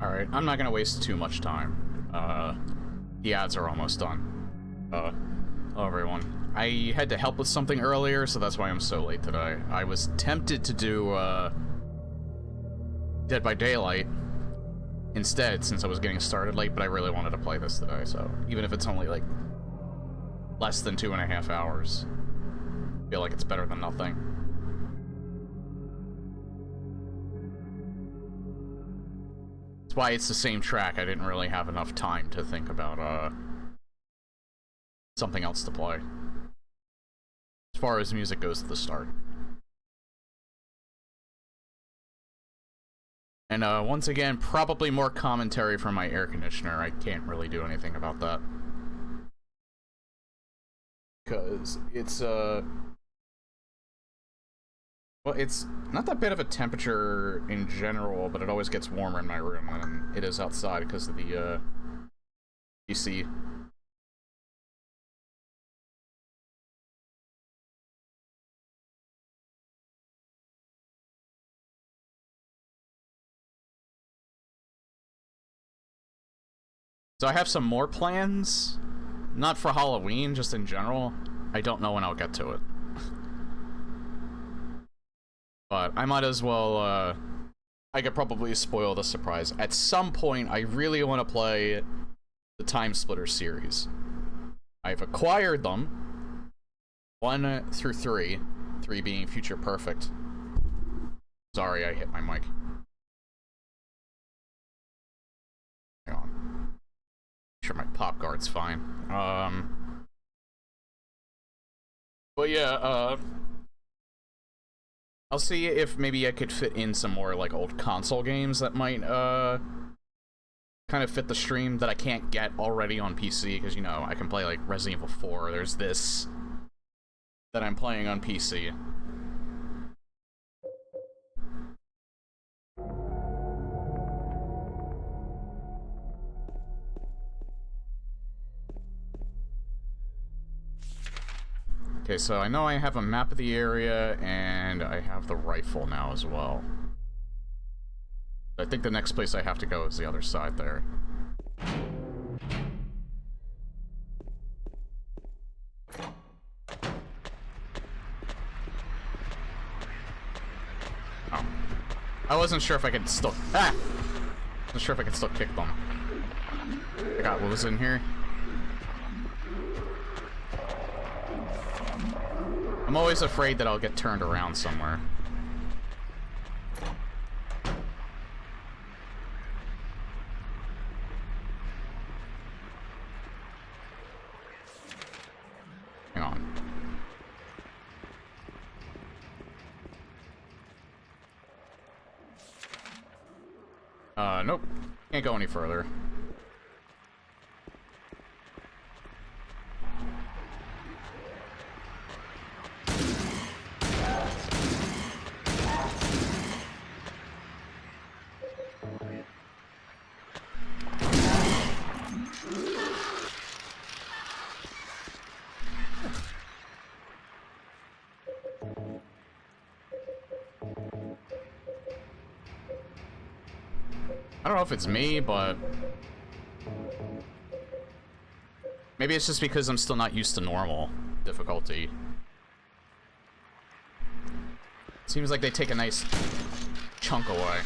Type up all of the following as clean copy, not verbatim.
Alright, I'm not gonna waste too much time. The ads are almost done. Hello everyone. I had to help with something earlier, so that's why I'm so late today. I was tempted to do, Dead by Daylight instead, since I was getting started late, but I really wanted to play this today, so even if it's only, like, less than 2.5 hours, I feel like it's better than nothing. That's why it's the same track. I didn't really have enough time to think about, something else to play. As far as music goes at the start. And, once again, probably more commentary from my air conditioner. I can't really do anything about that. Because it's, well, it's not that bad of a temperature in general, but it always gets warmer in my room than it is outside because of the, AC. So I have some more plans, not for Halloween, just in general. I don't know when I'll get to it. But I might as well, I could probably spoil the surprise. At some point, I really want to play the Time Splitter series. I've acquired them, 1 through 3, 3 being Future Perfect. Sorry, I hit my mic. Hang on. Sure my pop guard's fine. But yeah, I'll see if maybe I could fit in some more, like, old console games that might, kind of fit the stream that I can't get already on PC, because, you know, I can play, like, Resident Evil 4, there's this that I'm playing on PC. Okay, so I know I have a map of the area, and I have the rifle now as well. I think the next place I have to go is the other side there. Oh. I wasn't sure if I could still... Ah! I wasn't sure if I could still kick them. I got what was in here. I'm always afraid that I'll get turned around somewhere. Hang on. Nope. Can't go any further. I don't know if it's me, but maybe it's just because I'm still not used to normal difficulty. Seems like they take a nice chunk away.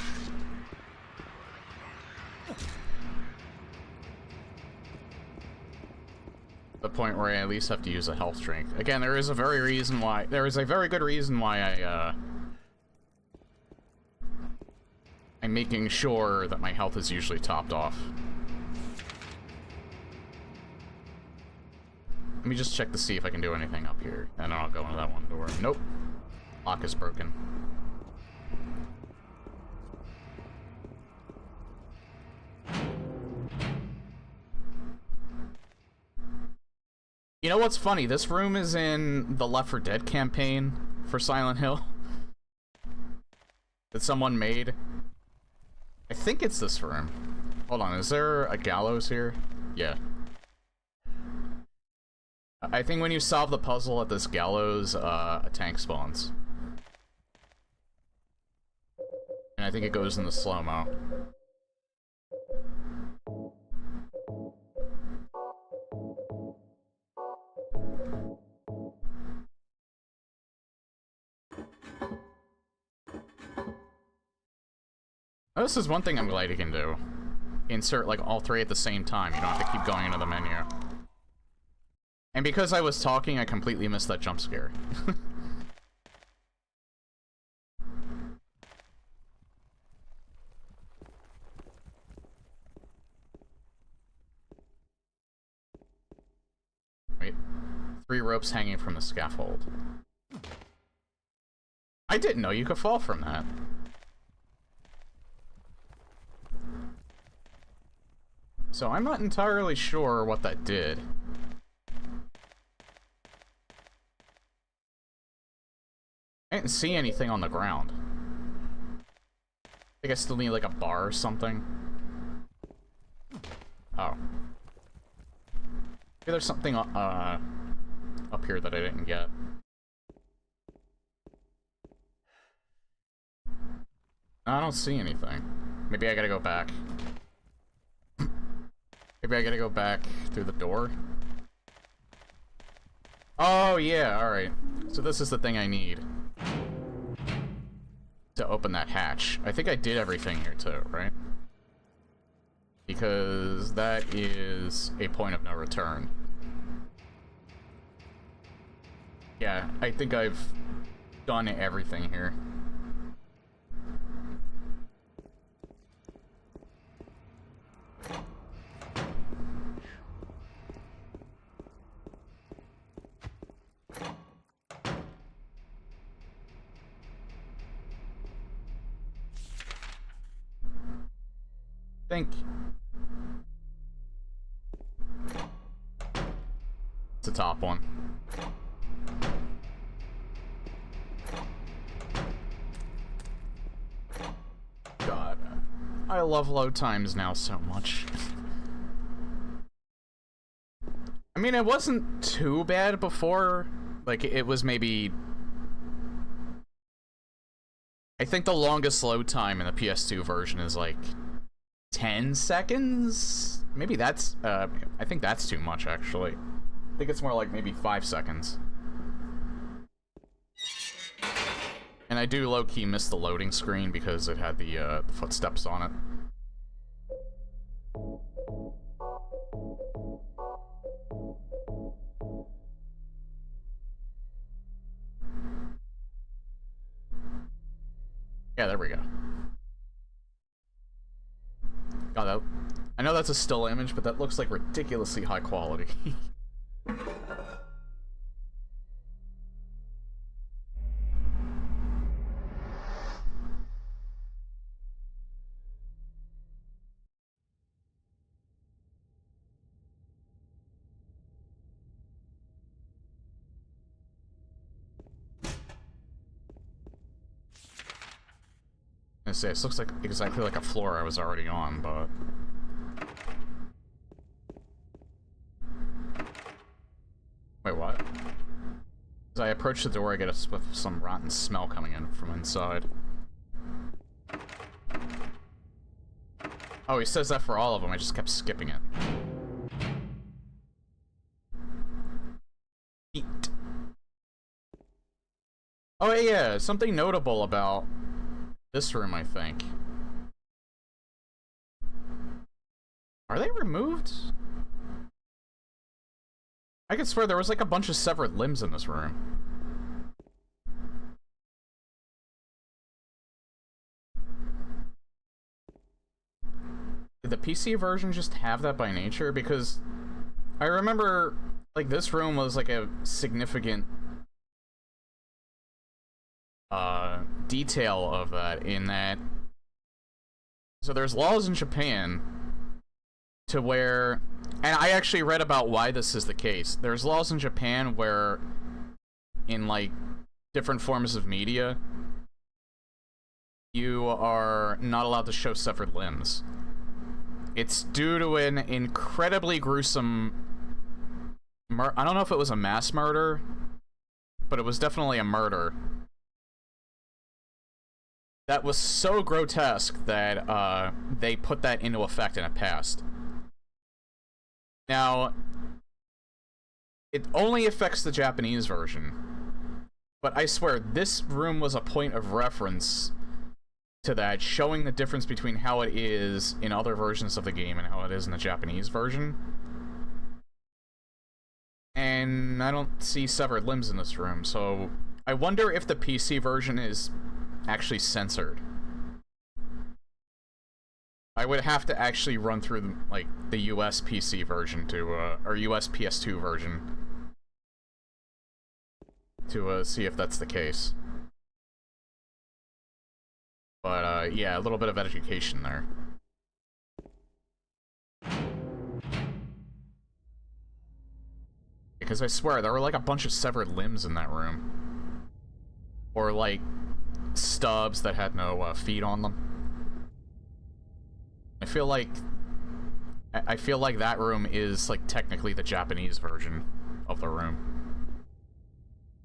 The point where I at least have to use a health drink. Again, there is a very good reason why I'm making sure that my health is usually topped off. Let me just check to see if I can do anything up here, and then I'll go into that one door. Nope. Lock is broken. You know what's funny? This room is in the Left 4 Dead campaign for Silent Hill that someone made. I think it's this room. Hold on, is there a gallows here? Yeah. I think when you solve the puzzle at this gallows, a tank spawns. And I think it goes in the slow-mo. Oh, this is one thing I'm glad you can do. Insert, like, all three at the same time. You don't have to keep going into the menu. And because I was talking, I completely missed that jump scare. Wait. 3 ropes hanging from the scaffold. I didn't know you could fall from that. So I'm not entirely sure what that did. I didn't see anything on the ground. I think I still need like a bar or something. Oh. Maybe there's something up here that I didn't get. I don't see anything. Maybe I gotta go back. Maybe I gotta go back through the door. Oh yeah, alright. So this is the thing I need to open that hatch. I think I did everything here too, right? Because that is a point of no return. Yeah, I think I've done everything here. Think. It's the top one. God, I love load times now so much. I mean, it wasn't too bad before. Like, it was maybe... I think the longest load time in the PS2 version is like 10 seconds? Maybe that's, I think that's too much, actually. I think it's more like maybe 5 seconds. And I do low-key miss the loading screen because it had the footsteps on it. Yeah, there we go. God, that, I know that's a still image, but that looks like ridiculously high quality. I say, this looks like exactly like a floor I was already on, but... Wait, what? As I approach the door, I get a whiff of some rotten smell coming in from inside. Oh, he says that for all of them, I just kept skipping it. Eat. Oh, yeah, something notable about this room, I think. Are they removed? I could swear there was like a bunch of severed limbs in this room. Did the PC version just have that by nature? Because I remember, like, this room was like a significant detail of that, in that, so there's laws in Japan to where, and I actually read about why this is the case. There's laws in Japan where in like different forms of media you are not allowed to show severed limbs. It's due to an incredibly gruesome I don't know if it was a mass murder, but it was definitely a murder that was so grotesque that they put that into effect and it passed. Now, it only affects the Japanese version, but I swear this room was a point of reference to that, showing the difference between how it is in other versions of the game and how it is in the Japanese version. And I don't see severed limbs in this room, so I wonder if the PC version is actually censored. I would have to actually run through like the US PC version to or US PS2 version to see if that's the case. But yeah, a little bit of education there. Because I swear, there were like a bunch of severed limbs in that room. Or like stubs that had no feet on them. I feel like that room is like technically the Japanese version of the room.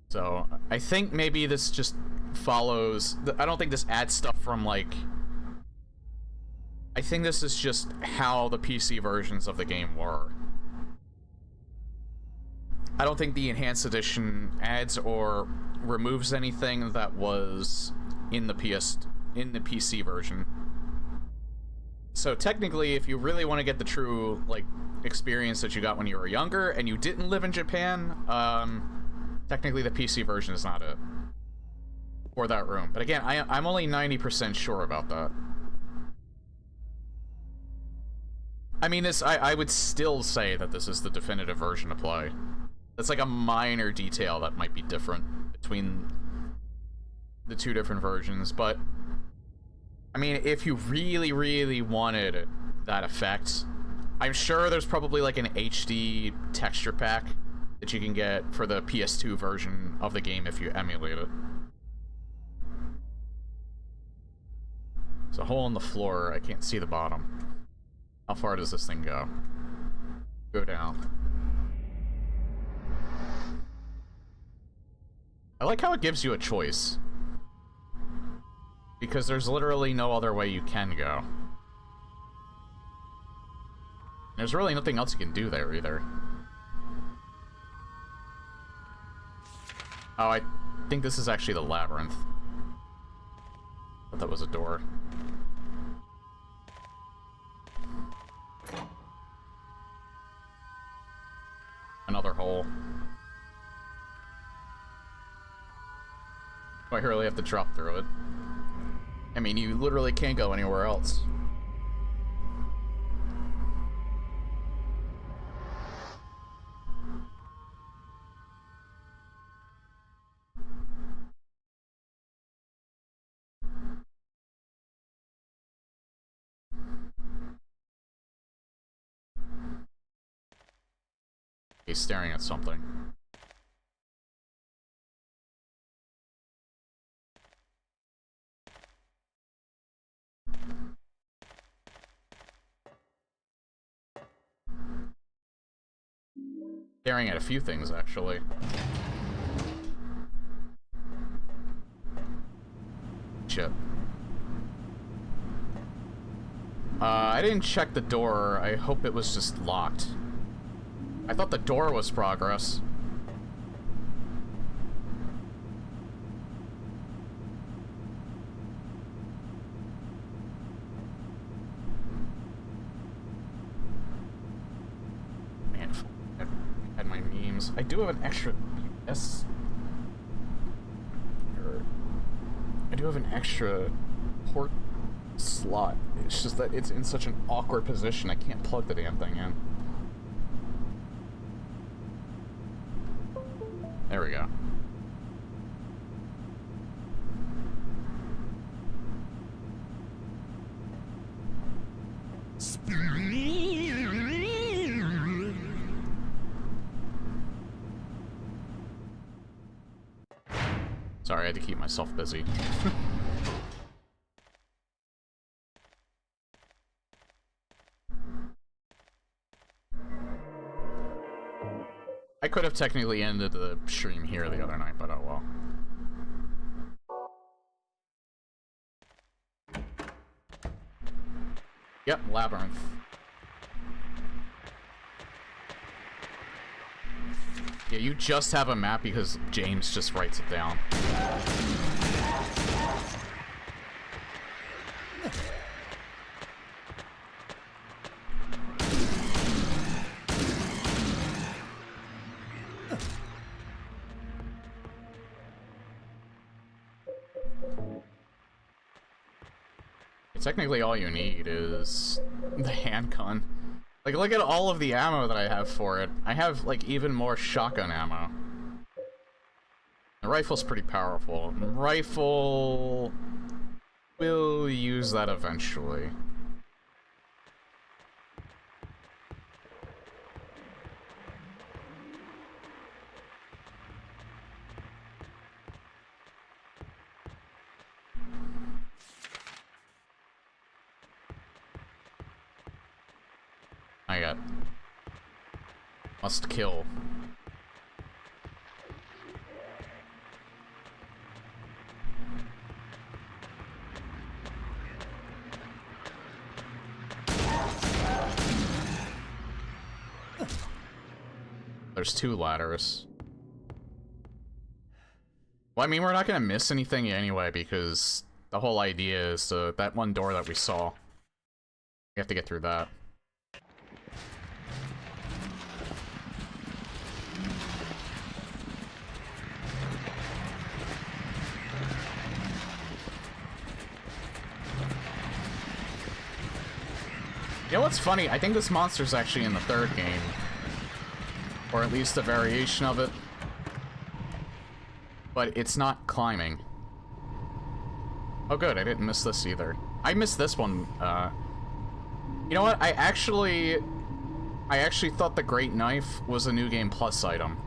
So I think maybe this just follows. I don't think this adds stuff from like. I think this is just how the PC versions of the game were. I don't think the enhanced edition adds or removes anything that was in the PC version. So technically, if you really want to get the true like experience that you got when you were younger and you didn't live in Japan, technically the PC version is not it for that room. But again, I'm only 90% sure about that. I mean, I would still say that this is the definitive version to play. That's like a minor detail that might be different between the two different versions, but I mean, if you really, really wanted that effect, I'm sure there's probably like an HD texture pack that you can get for the PS2 version of the game if you emulate it. There's a hole in the floor. I can't see the bottom. How far does this thing go? Go down. I like how it gives you a choice. Because there's literally no other way you can go. There's really nothing else you can do there either. Oh, I think this is actually the labyrinth. I thought that was a door. Another hole. Do I really have to drop through it? I mean, you literally can't go anywhere else. He's staring at something. Staring at a few things, actually. Shit. I didn't check the door. I hope it was just locked. I thought the door was progress. Man, I had my memes. I do have an extra PS. I do have an extra port slot. It's just that it's in such an awkward position. I can't plug the damn thing in. There we go. Sorry, I had to keep myself busy. I could have technically ended the stream here the other night, but oh well. Yep, labyrinth. Yeah, you just have a map because James just writes it down. technically all you need is the handgun. Like, look at all of the ammo that I have for it. I have, like, even more shotgun ammo. The rifle's pretty powerful. Rifle... We'll use that eventually. I got... Must kill. There's 2 ladders. Well, I mean, we're not gonna miss anything anyway, because the whole idea is that one door that we saw. We have to get through that. You know what's funny? I think this monster's actually in the 3rd game. Or at least a variation of it. But it's not climbing. Oh good, I didn't miss this either. I missed this one, You know what? I actually thought the Great Knife was a New Game Plus item.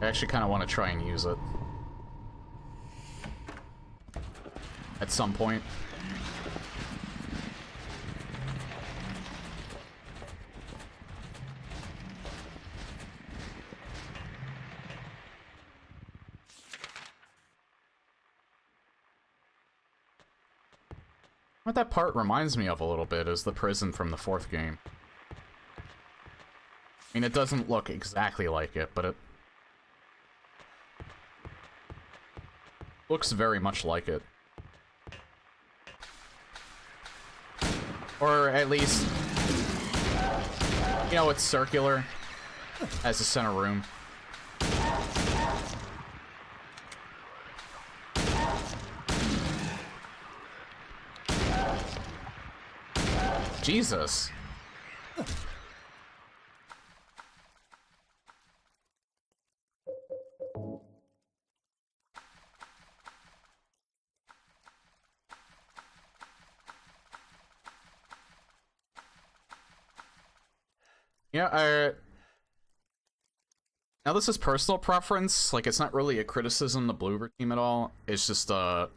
I actually kind of want to try and use it. At some point. What that part reminds me of a little bit is the prison from the 4th game. I mean, it doesn't look exactly like it, but it looks very much like it. Or at least, you know, it's circular as a center room. Jesus. Yeah, now this is personal preference, like it's not really a criticism of the Bloober team at all, it's just, I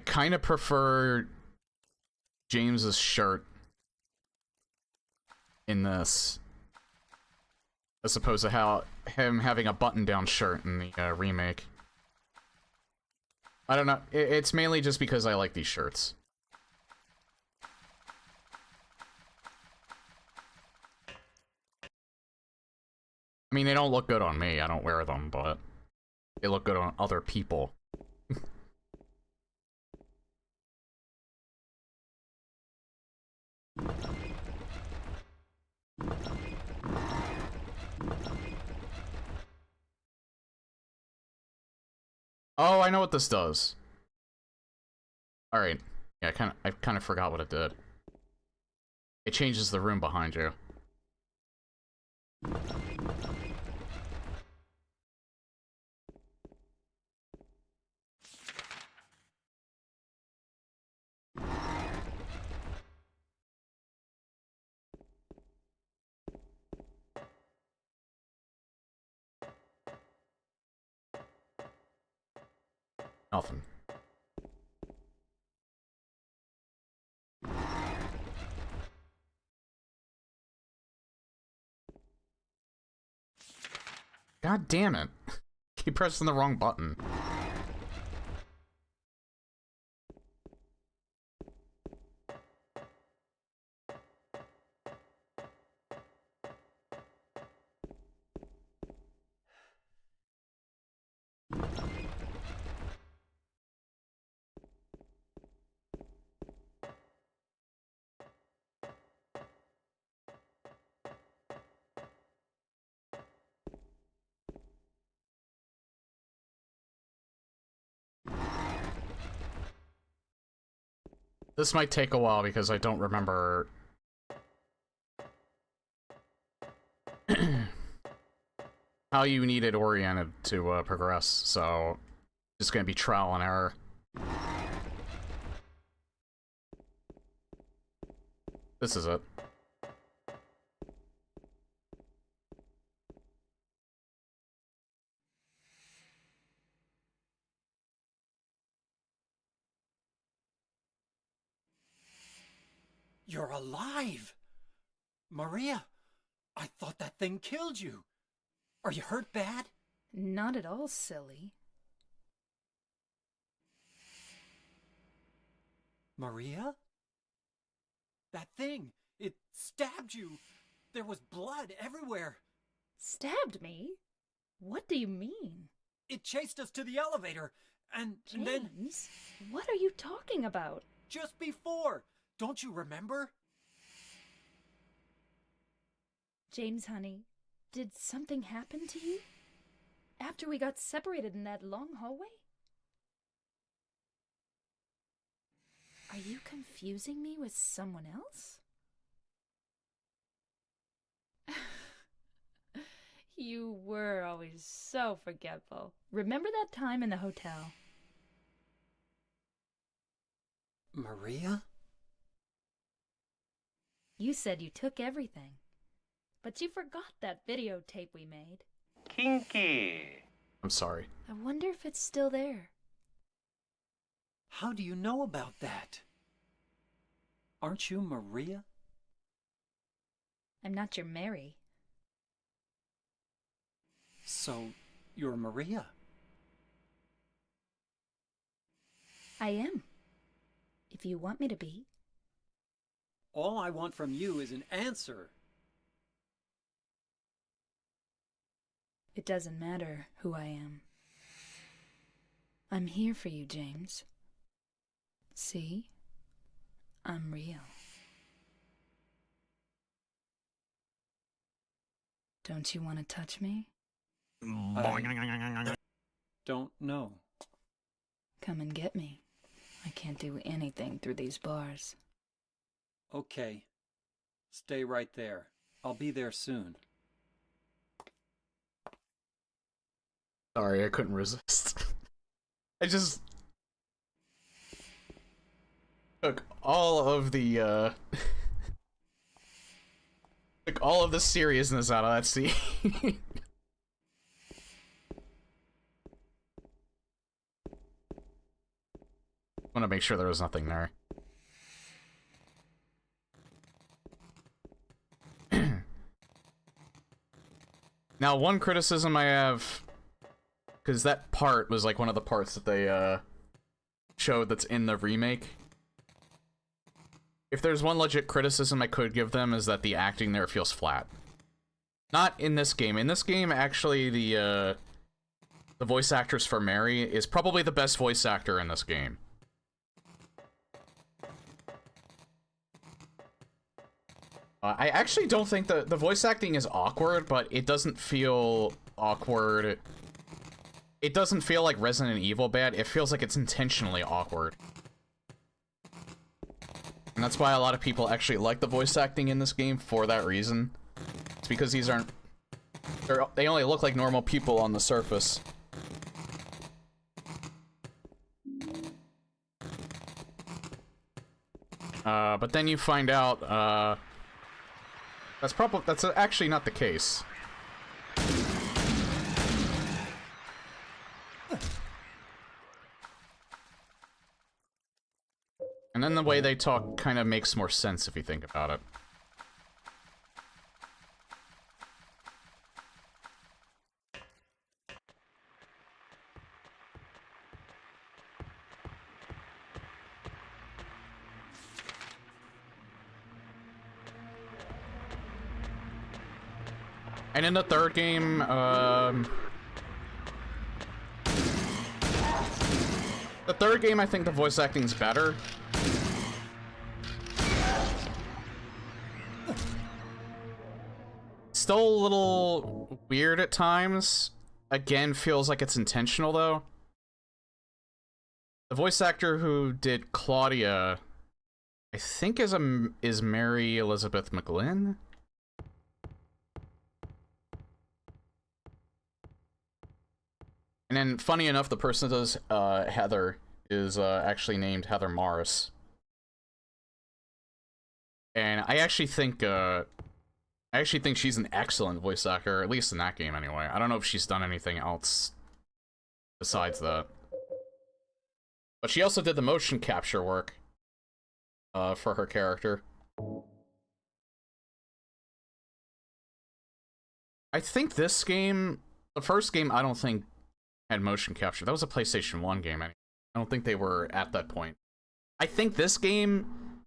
kind of prefer James's shirt in this, as opposed to him having a button-down shirt in the remake. I don't know, it's mainly just because I like these shirts. I mean, they don't look good on me, I don't wear them, but they look good on other people. Oh, I know what this does. Alright. Yeah, I kind of forgot what it did. It changes the room behind you. Nothing. God damn it. Keep pressing the wrong button. This might take a while because I don't remember how you need it oriented to progress, so it's gonna be trial and error. This is it. You're alive! Maria, I thought that thing killed you. Are you hurt bad? Not at all, silly. Maria? That thing, it stabbed you. There was blood everywhere. Stabbed me? What do you mean? It chased us to the elevator, and then... James, what are you talking about? Just before! Don't you remember? James, honey, did something happen to you? After we got separated in that long hallway? Are you confusing me with someone else? You were always so forgetful. Remember that time in the hotel? Maria? You said you took everything, but you forgot that videotape we made. Kinky. I'm sorry. I wonder if it's still there. How do you know about that? Aren't you Maria? I'm not your Mary. So, you're Maria? I am. If you want me to be. All I want from you is an answer. It doesn't matter who I am. I'm here for you, James. See? I'm real. Don't you want to touch me? I don't know. Come and get me. I can't do anything through these bars. Okay. Stay right there. I'll be there soon. Sorry, I couldn't resist. I just took all of the took all of the seriousness out of that scene. Want to make sure there was nothing there. Now, one criticism I have, because that part was like one of the parts that they showed that's in the remake. If there's one legit criticism I could give them is that the acting there feels flat. Not in this game. In this game, actually, the voice actress for Mary is probably the best voice actor in this game. I actually don't think the voice acting is awkward, but it doesn't feel awkward. It doesn't feel like Resident Evil bad. It feels like it's intentionally awkward. And that's why a lot of people actually like the voice acting in this game for that reason. It's because these aren't... They only look like normal people on the surface. But then you find out, that's actually not the case. And then the way they talk kind of makes more sense if you think about it. And in the third game, the third game, I think the voice acting's better. Still a little weird at times. Again, feels like it's intentional, though. The voice actor who did Claudia I think is Mary Elizabeth McGlynn. And then, funny enough, the person that does Heather is actually named Heather Morris. And I actually think she's an excellent voice actor, at least in that game anyway. I don't know if she's done anything else besides that. But she also did the motion capture work for her character. I think this game, the first game, I don't think had motion capture. That was a PlayStation 1 game anyway. I don't think they were at that point. I think this game,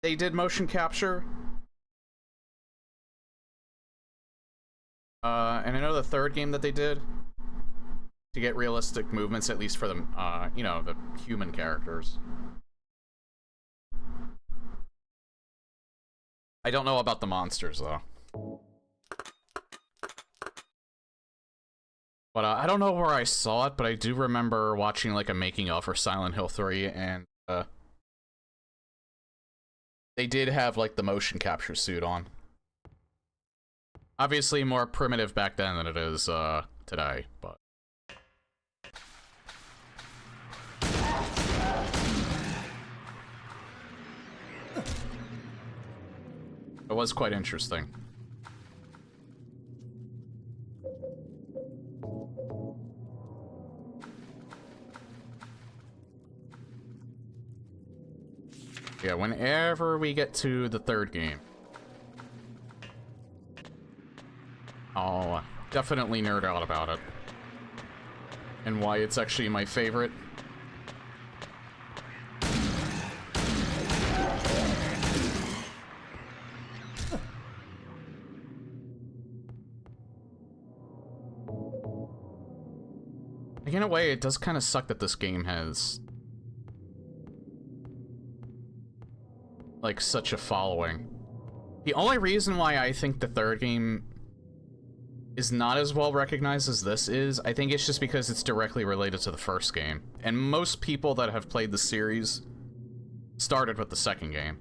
they did motion capture. And I know the third game that they did to get realistic movements, at least for the, you know, the human characters. I don't know about the monsters, though. But I don't know where I saw it, but I do remember watching, like, a making-of for Silent Hill 3, and, they did have, like, the motion capture suit on. Obviously more primitive back then than it is, today, but... It was quite interesting. Yeah, whenever we get to the third game, I'll definitely nerd out about it. And why it's actually my favorite. Like, in a way, it does kind of suck that this game has, like, such a following. The only reason why I think the third game is not as well recognized as this is, I think it's just because it's directly related to the first game. And most people that have played the series started with the second game.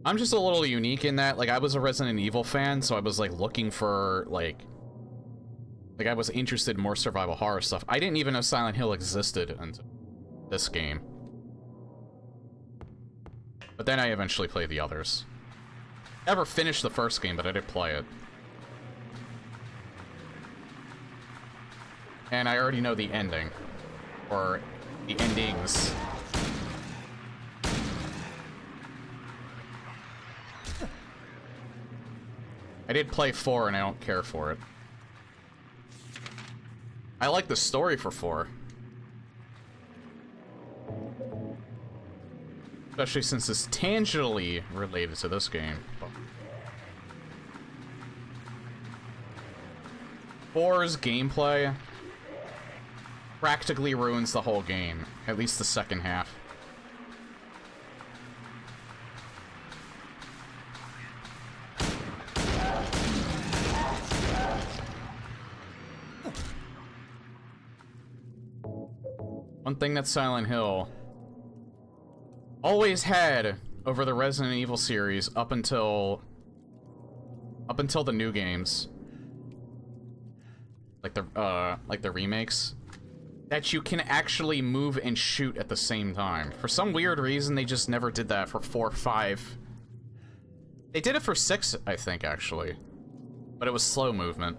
I'm just a little unique in that, like, I was a Resident Evil fan, so I was, like, looking for, like, I was interested in more survival horror stuff. I didn't even know Silent Hill existed until this game. But then I eventually played the others. Never finished the first game, but I did play it. And I already know the ending. Or the endings. I did play 4 and I don't care for it. I like the story for 4. Especially since it's tangentially related to this game. 4's gameplay practically ruins the whole game, at least the second half. One thing that Silent Hill always had over the Resident Evil series up until the new games, like the remakes, that you can actually move and shoot at the same time. For some weird reason, they just never did that for 4 or 5. They did it for 6, I think, actually, but it was slow movement.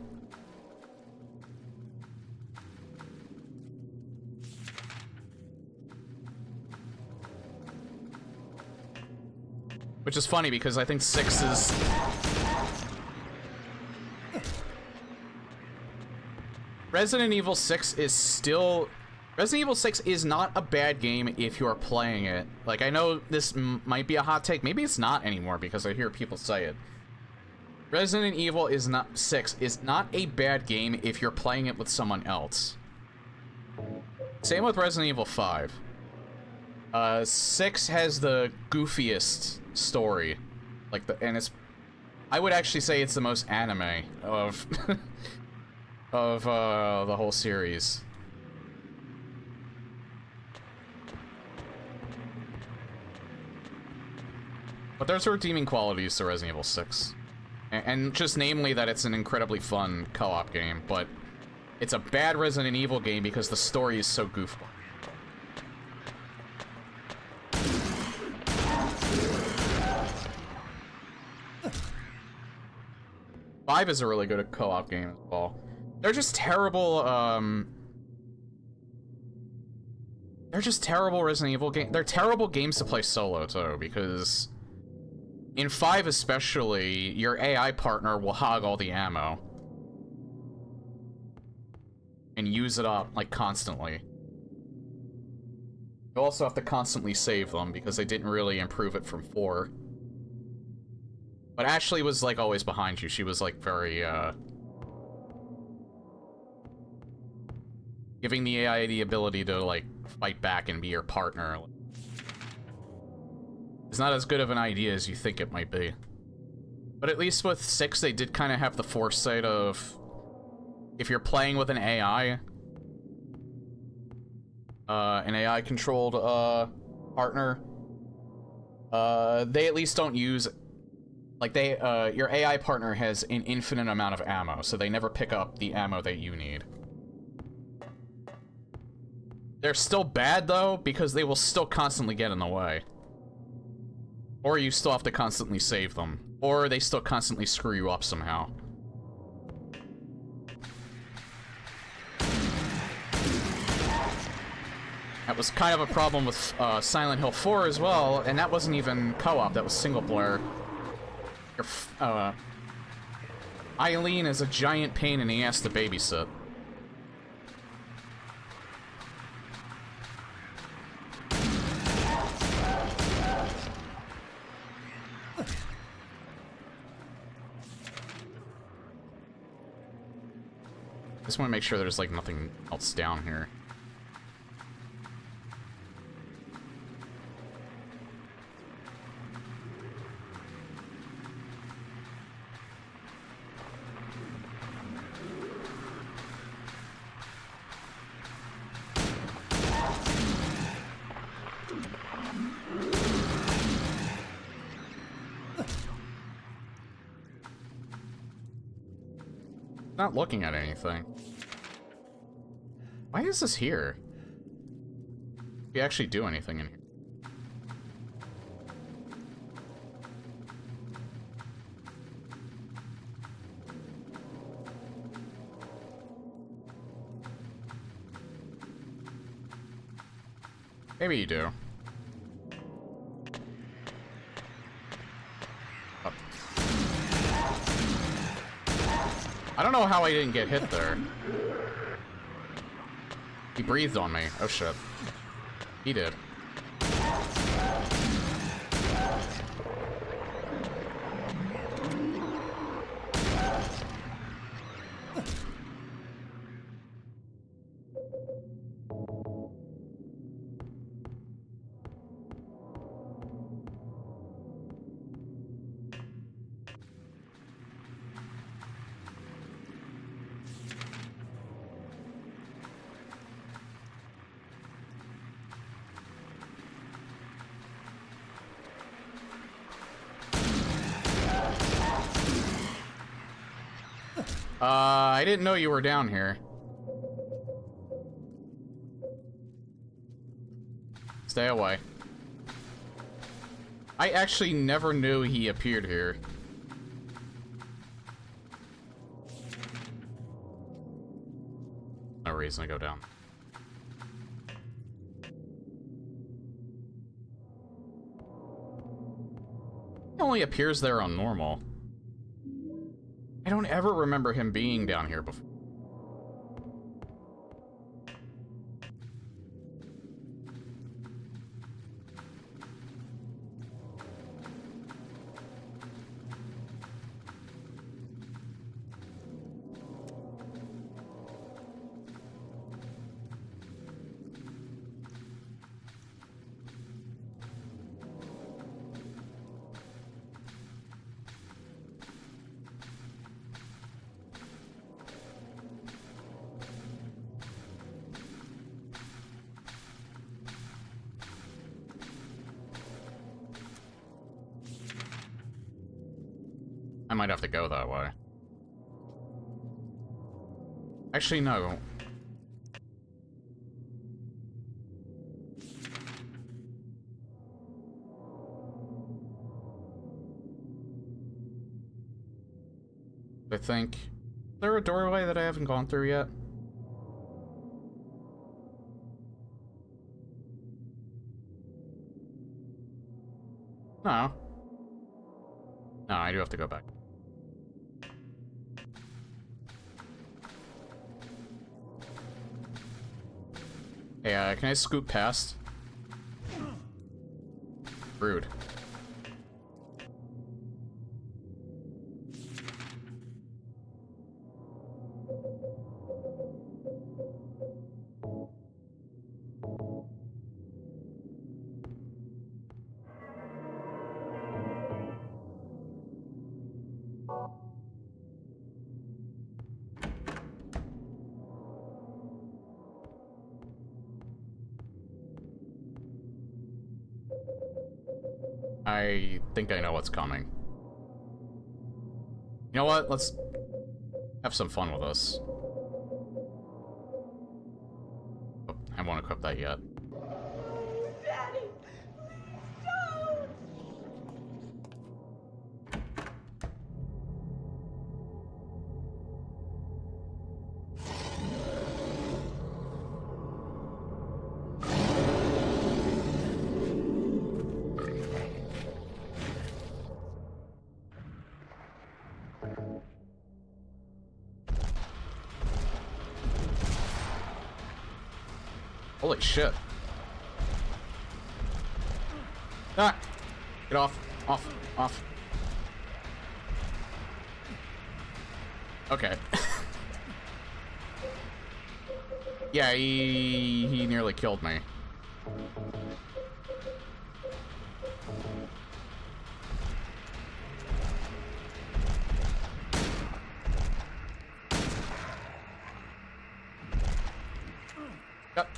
Which is funny because I think 6 is... Resident Evil 6 is still... Resident Evil 6 is not a bad game if you're playing it. Like, I know this might be a hot take. Maybe it's not anymore because I hear people say it. Resident Evil 6 is not a bad game if you're playing it with someone else. Same with Resident Evil 5. 6 has the goofiest story, like and it's, I would actually say it's the most anime of of the whole series. But there's redeeming qualities to Resident Evil 6. And just namely that it's an incredibly fun co-op game, but it's a bad Resident Evil game because the story is so goofball. Five is a really good co-op game as well. They're just terrible, they're just terrible Resident Evil games. They're terrible games to play solo, too, because in 5 especially, your AI partner will hog all the ammo. And use it up, like, constantly. You also have to constantly save them, because they didn't really improve it from 4. But Ashley was, like, always behind you. She was, like, very, giving the AI the ability to, like, fight back and be your partner. It's not as good of an idea as you think it might be. But at least with 6, they did kind of have the foresight of... If you're playing with an AI-controlled, partner, they at least don't use... Like, your AI partner has an infinite amount of ammo, so they never pick up the ammo that you need. They're still bad, though, because they will still constantly get in the way. Or you still have to constantly save them. Or they still constantly screw you up somehow. That was kind of a problem with Silent Hill 4 as well, and that wasn't even co-op, that was single player. Eileen is a giant pain in the ass to babysit. I just want to make sure there's, like, nothing else down here. Not looking at anything. Why is this here? Do we actually do anything in here? Maybe you do. Oh. I don't know how I didn't get hit there. He breathed on me. Oh shit. He did. I didn't know you were down here. Stay away. I actually never knew he appeared here. No reason to go down. He only appears there on normal. I don't ever remember him being down here before. I might have to go that way. Actually, no. I think... Is there a doorway that I haven't gone through yet? No. No, I do have to go back. Hey, can I scoot past? Rude. I think I know what's coming. You know what? Let's have some fun with this. Oh, I won't equip that yet. Daddy, please don't! Holy shit. Ah! Get off. Off. Off. Okay. Yeah, he nearly killed me. Yep.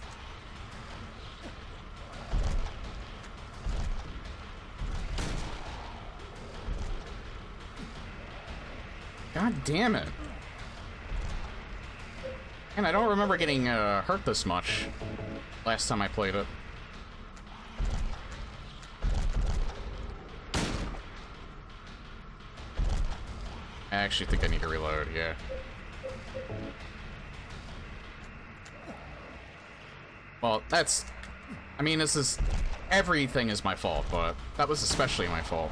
God damn it. And I don't remember getting hurt this much last time I played it. I actually think I need to reload, yeah. Well, that's... I mean, this is... Everything is my fault, but that was especially my fault.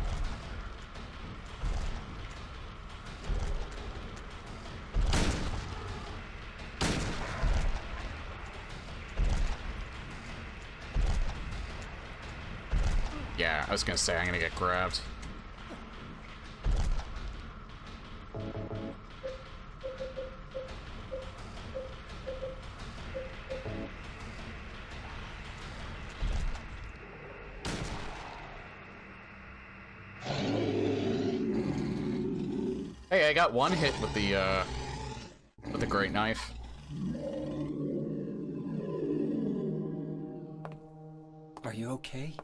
Yeah, I was gonna say, I'm gonna get grabbed. Hey, I got one hit with the great knife. Are you okay?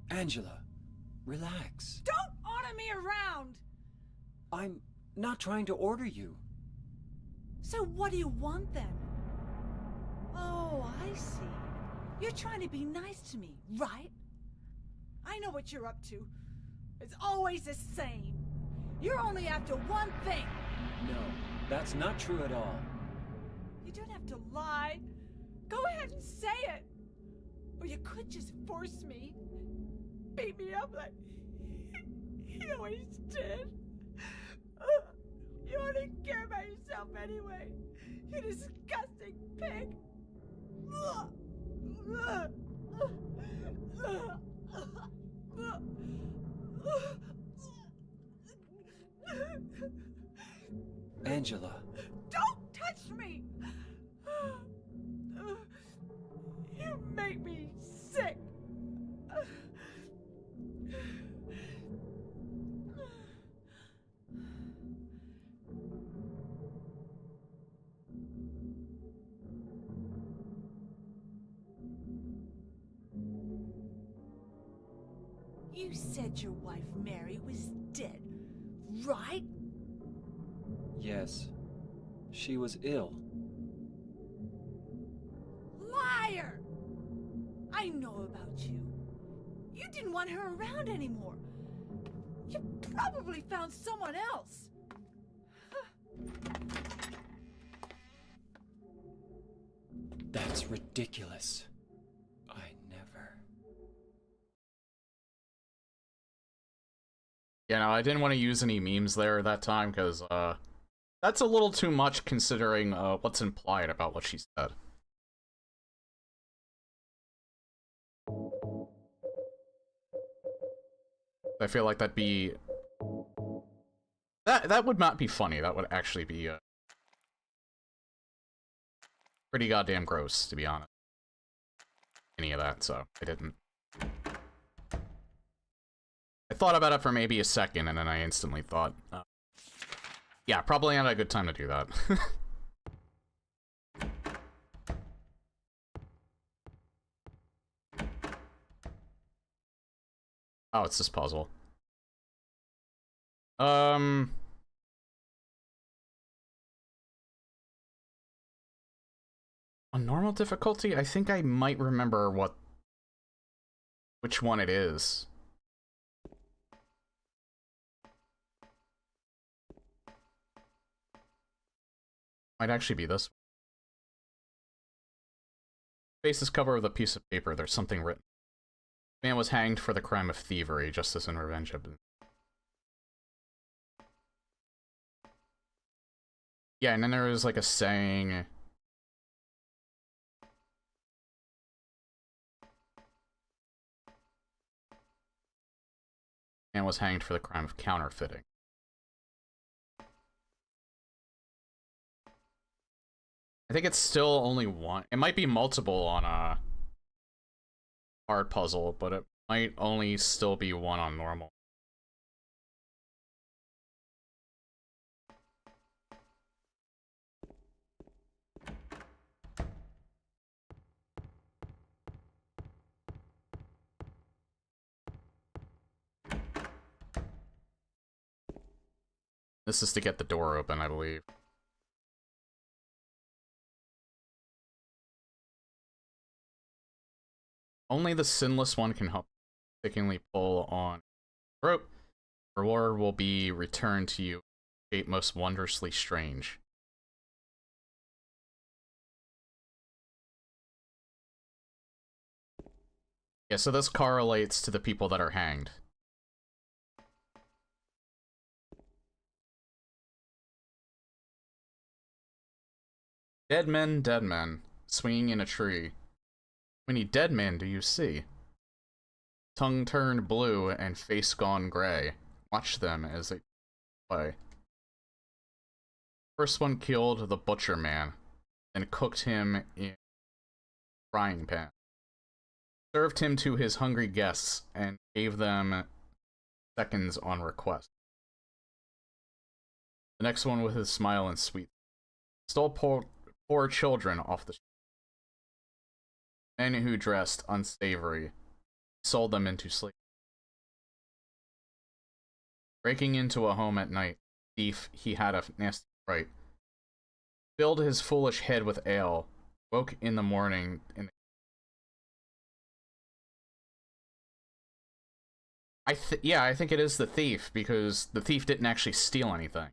Angela, relax. Don't order me around! I'm not trying to order you. So what do you want then? Oh, I see. You're trying to be nice to me, right? I know what you're up to. It's always the same. You're only after one thing. No, that's not true at all. You don't have to lie. Go ahead and say it. Or you could just force me. Beat me up like he always did. You only care about yourself anyway. You disgusting pig. Angela. Don't touch me! You make me sick. You said your wife Mary was dead, right? Yes. She was ill. Liar! I know about you. You didn't want her around anymore. You probably found someone else. That's ridiculous. I never... Yeah, no, I didn't want to use any memes there that time, because, that's a little too much considering, what's implied about what she said. I feel like that'd be... That would not be funny, that would actually be, pretty goddamn gross, to be honest. Any of that, so I didn't. I thought about it for maybe a second, and then I instantly thought, yeah, probably not a good time to do that. Oh, it's this puzzle. On normal difficulty, I think I might remember which one it is. Might actually be this one. Face is cover of a piece of paper. There's something written. Man was hanged for the crime of thievery. Justice and revenge have been... Yeah, and then there was like a saying... Man was hanged for the crime of counterfeiting. I think it's still only one. It might be multiple on a hard puzzle, but it might only still be one on normal. This is to get the door open, I believe. Only the sinless one can help mistakenly pull on rope. Reward will be returned to you. Fate most wondrously strange. Yeah, so this correlates to the people that are hanged. Dead men, swinging in a tree. Many dead men do you see? Tongue turned blue and face gone gray. Watch them as they play. First one killed the butcher man, then cooked him in a frying pan. Served him to his hungry guests and gave them seconds on request. The next one with his smile and sweet. Stole poor children off the street. Men who dressed unsavory, sold them into sleep. Breaking into a home at night, thief, he had a nasty fright. Filled his foolish head with ale, woke in the morning in the... Yeah, I think it is the thief, because the thief didn't actually steal anything.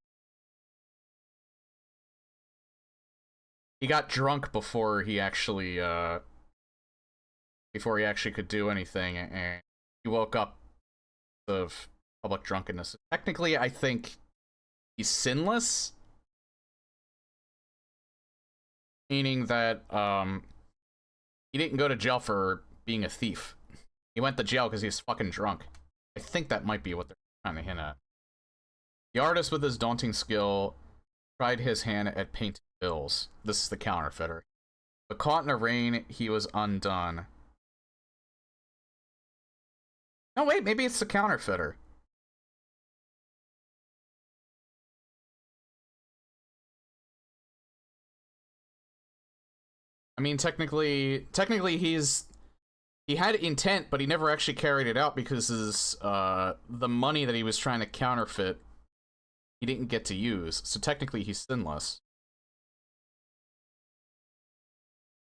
He got drunk before he actually could do anything, and he woke up of public drunkenness. Technically, I think he's sinless, meaning that he didn't go to jail for being a thief. He went to jail because he's fucking drunk. I think that might be what they're trying to hint at. The artist with his daunting skill tried his hand at painting bills. This is the counterfeiter. But caught in the rain, he was undone. No, wait, maybe it's the counterfeiter. I mean, technically he He had intent, but he never actually carried it out because the money that he was trying to counterfeit, he didn't get to use. So technically, he's sinless.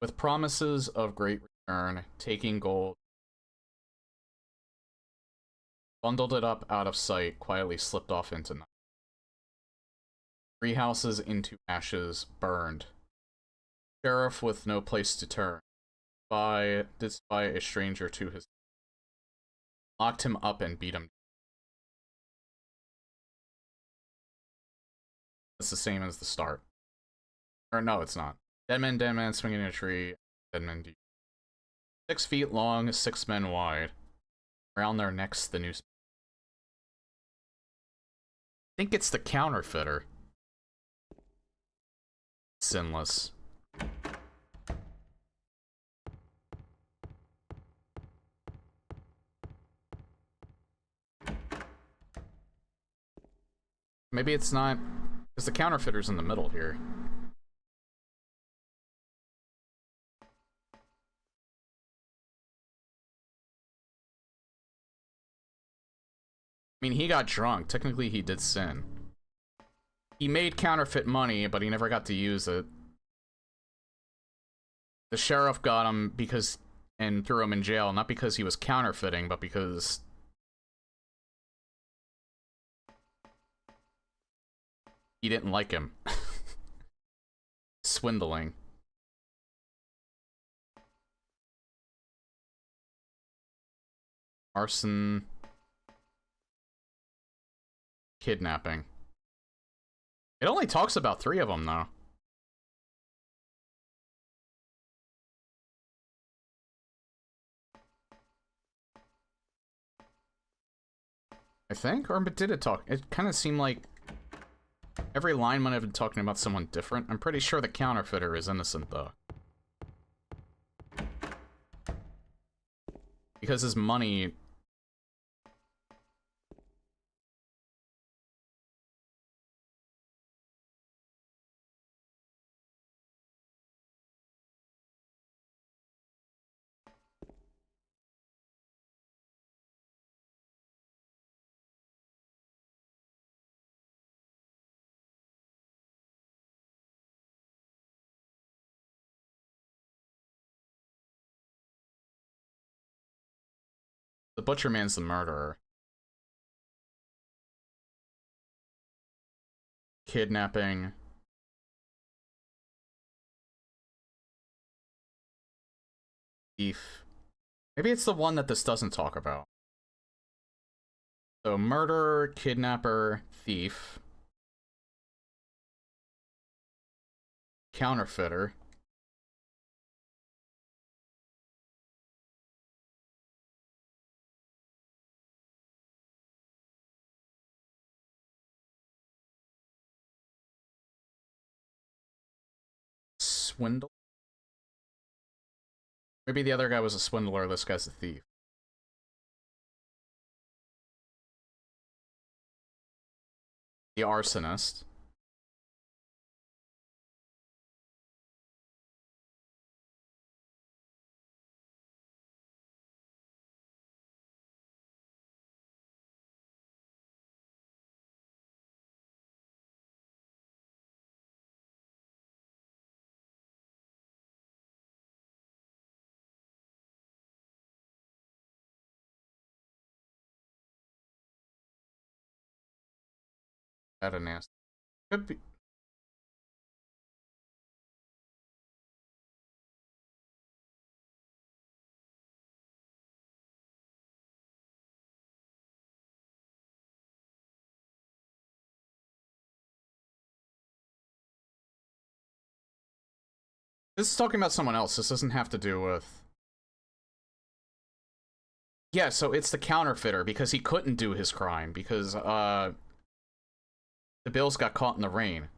With promises of great return, taking gold, bundled it up out of sight, quietly slipped off into night. 3 houses into ashes, burned. Sheriff with no place to turn. Did spy a stranger to his... Locked him up and beat him. It's the same as the start. Or no, it's not. Dead man, swinging in a tree. Dead men deep. 6 feet long, 6 men wide. Around their necks, the noose. I think it's the counterfeiter. Sinless. Maybe it's not, because the counterfeiter's in the middle here. I mean, he got drunk. Technically, he did sin. He made counterfeit money, but he never got to use it. The sheriff got him and threw him in jail, not because he was counterfeiting, but because he didn't like him. Swindling. Arson. Kidnapping. It only talks about 3 of them, though. I think? Or did it talk? It kind of seemed like every line might have been talking about someone different. I'm pretty sure the counterfeiter is innocent, though. Because his money... The butcher man's the murderer. Kidnapping. Thief. Maybe it's the one that this doesn't talk about. So, murderer, kidnapper, thief. Counterfeiter. Swindle? Maybe the other guy was a swindler, this guy's a thief. The arsonist. That a nasty. Could be. This is talking about someone else. This doesn't have to do with... Yeah, so it's the counterfeiter, because he couldn't do his crime, because, the bills got caught in the rain.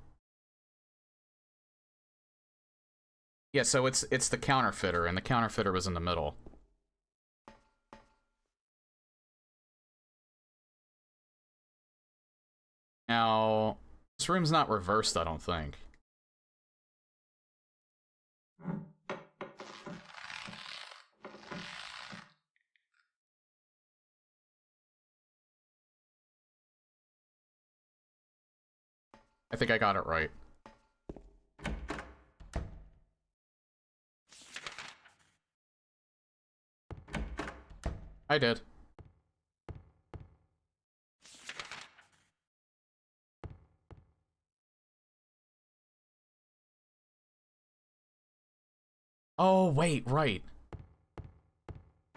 Yeah, so it's the counterfeiter, and the counterfeiter was in the middle. Now, this room's not reversed, I don't think. I think I got it right. I did. Oh, wait, right.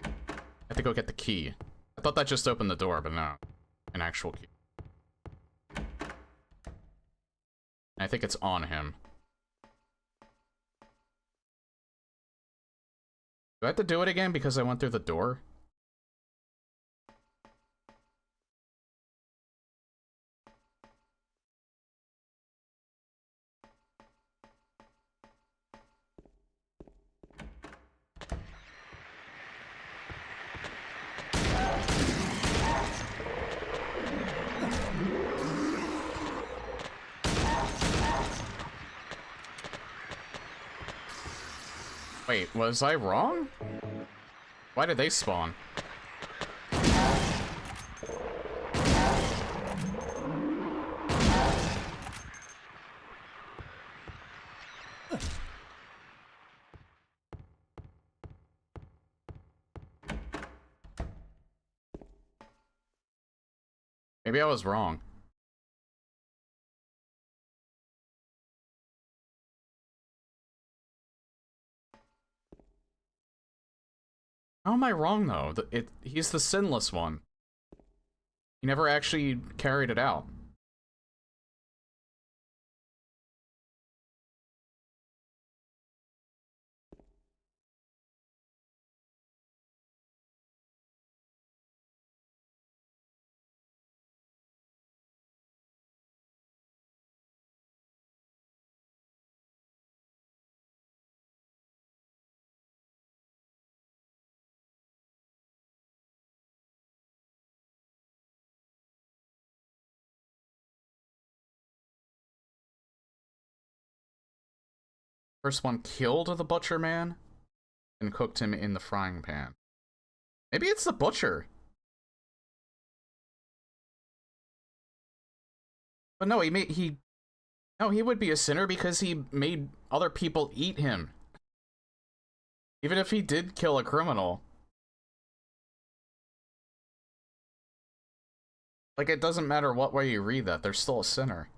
I have to go get the key. I thought that just opened the door, but no. An actual key. I think it's on him. Do I have to do it again because I went through the door? Wait, was I wrong? Why did they spawn? Maybe I was wrong. How am I wrong, though? He's the sinless one. He never actually carried it out. First one killed the butcher man and cooked him in the frying pan. Maybe it's the butcher. But no, he would be a sinner because he made other people eat him. Even if he did kill a criminal. Like, it doesn't matter what way you read that, they're still a sinner.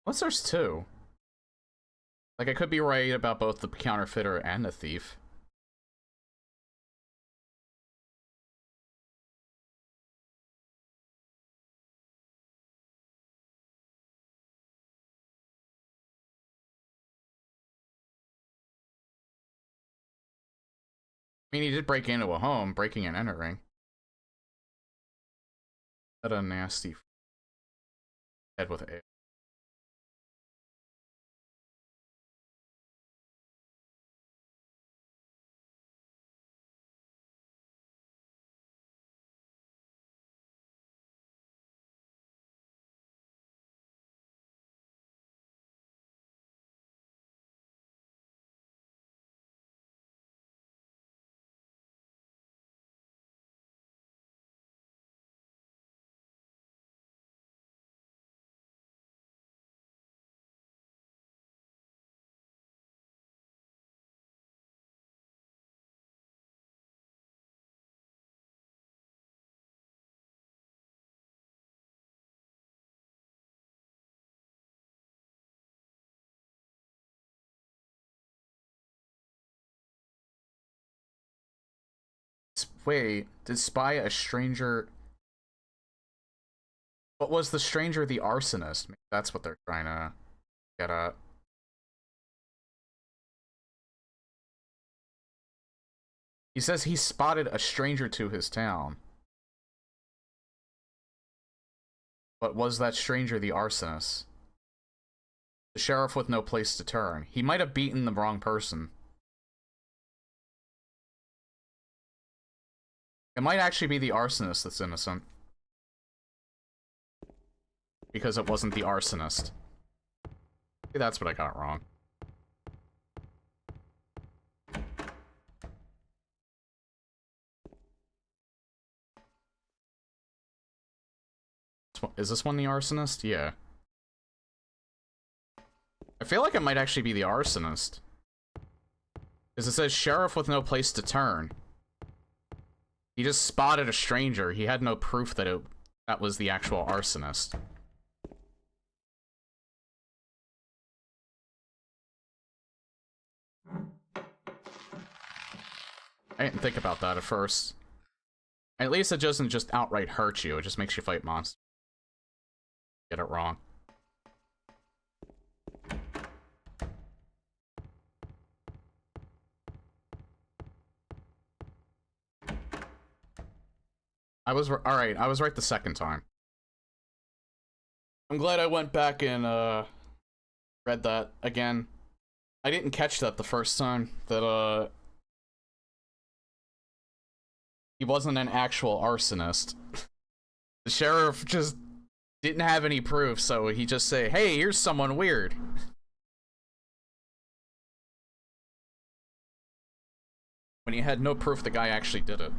What's there's two? Like, I could be right about both the counterfeiter and the thief. I mean, he did break into a home, breaking and entering. What a nasty head with a. Wait, did spy a stranger? What was the stranger the arsonist? Maybe that's what they're trying to get at. He says he spotted a stranger to his town. But was that stranger the arsonist? The sheriff with no place to turn. He might have beaten the wrong person. It might actually be the arsonist that's innocent. Because it wasn't the arsonist. Maybe that's what I got wrong. Is this one the arsonist? Yeah. I feel like it might actually be the arsonist. Because it says sheriff with no place to turn. He just spotted a stranger. He had no proof that that was the actual arsonist. I didn't think about that at first. At least it doesn't just outright hurt you, it just makes you fight monsters. Get it wrong. Alright, I was right the second time. I'm glad I went back and read that again. I didn't catch that the first time, that he wasn't an actual arsonist. The sheriff just didn't have any proof, so he just say, hey, here's someone weird. When he had no proof the guy actually did it.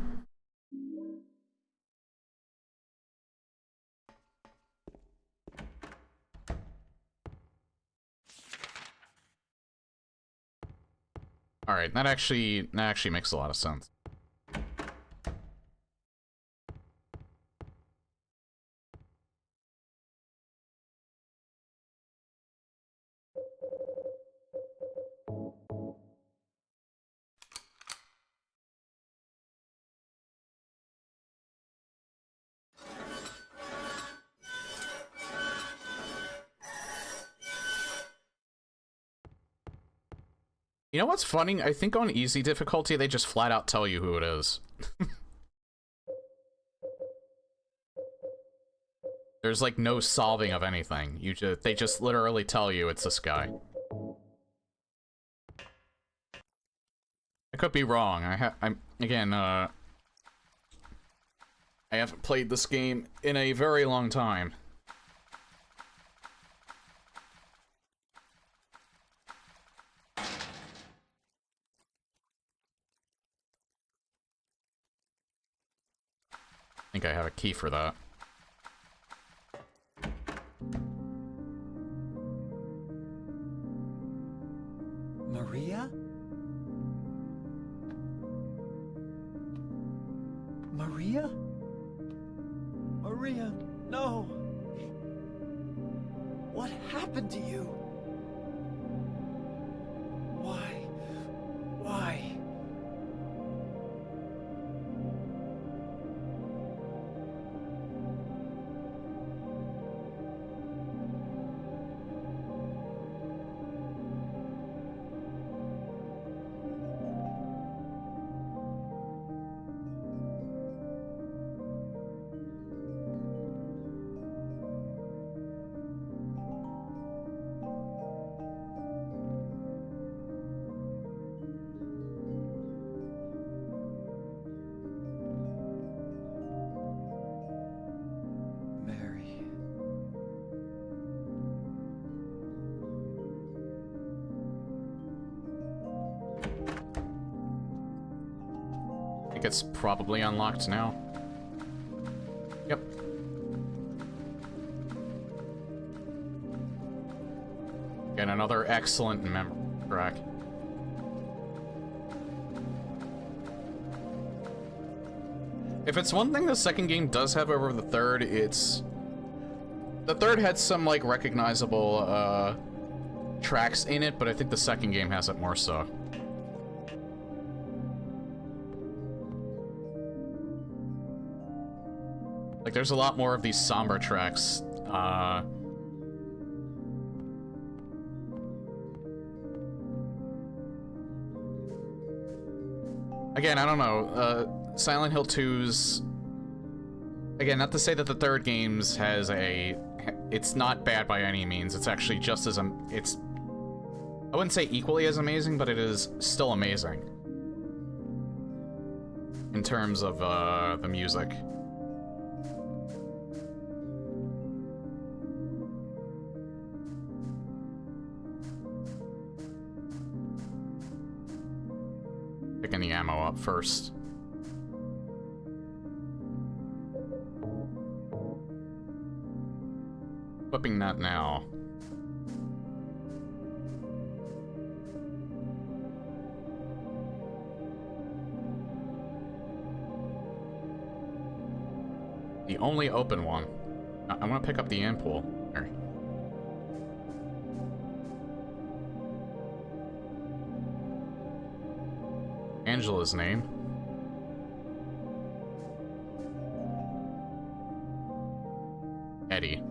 Alright, that actually makes a lot of sense. You know what's funny? I think on easy difficulty, they just flat out tell you who it is. There's like no solving of anything. They just literally tell you it's this guy. I could be wrong. I haven't played this game in a very long time. I think I have a key for that. Maria? Maria? Maria, no! What happened to you? Why? Why? Mary. I think it's probably unlocked now. Yep. Again, another excellent memory track. If it's one thing the second game does have over the third, it's... The third had some, like, recognizable, tracks in it, but I think the second game has it more so. Like, there's a lot more of these somber tracks, Again, I don't know, Silent Hill 2's... Again, not to say that the third game's has a... It's not bad by any means, it's actually just as... It's... I wouldn't say equally as amazing, but it is still amazing. In terms of, the music. Picking the ammo up first. Equipping that now. The only open one. I want to pick up the ampoule. Here. Angela's name. Eddie.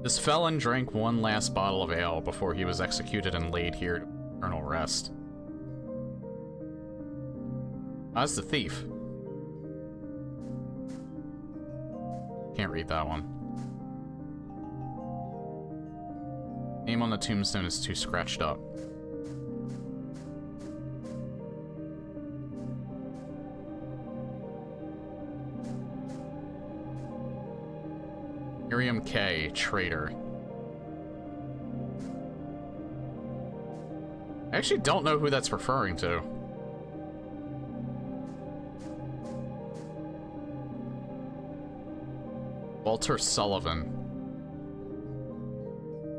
This felon drank one last bottle of ale before he was executed and laid here to eternal rest. That's the thief. Can't read that one. Name on the tombstone is too scratched up. Miriam K, traitor. I actually don't know who that's referring to. Walter Sullivan.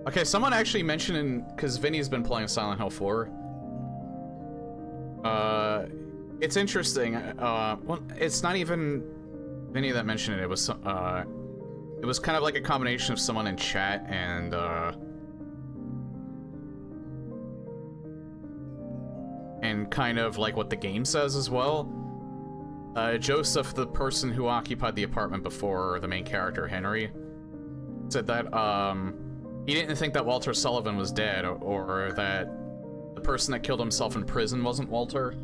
Okay, someone actually mentioned because Vinny's been playing Silent Hill 4. It's interesting. Well, it's not even Vinny that mentioned it. It was kind of like a combination of someone in chat and kind of like what the game says as well. Joseph, the person who occupied the apartment before the main character, Henry, said that, he didn't think that Walter Sullivan was dead, or that the person that killed himself in prison wasn't Walter.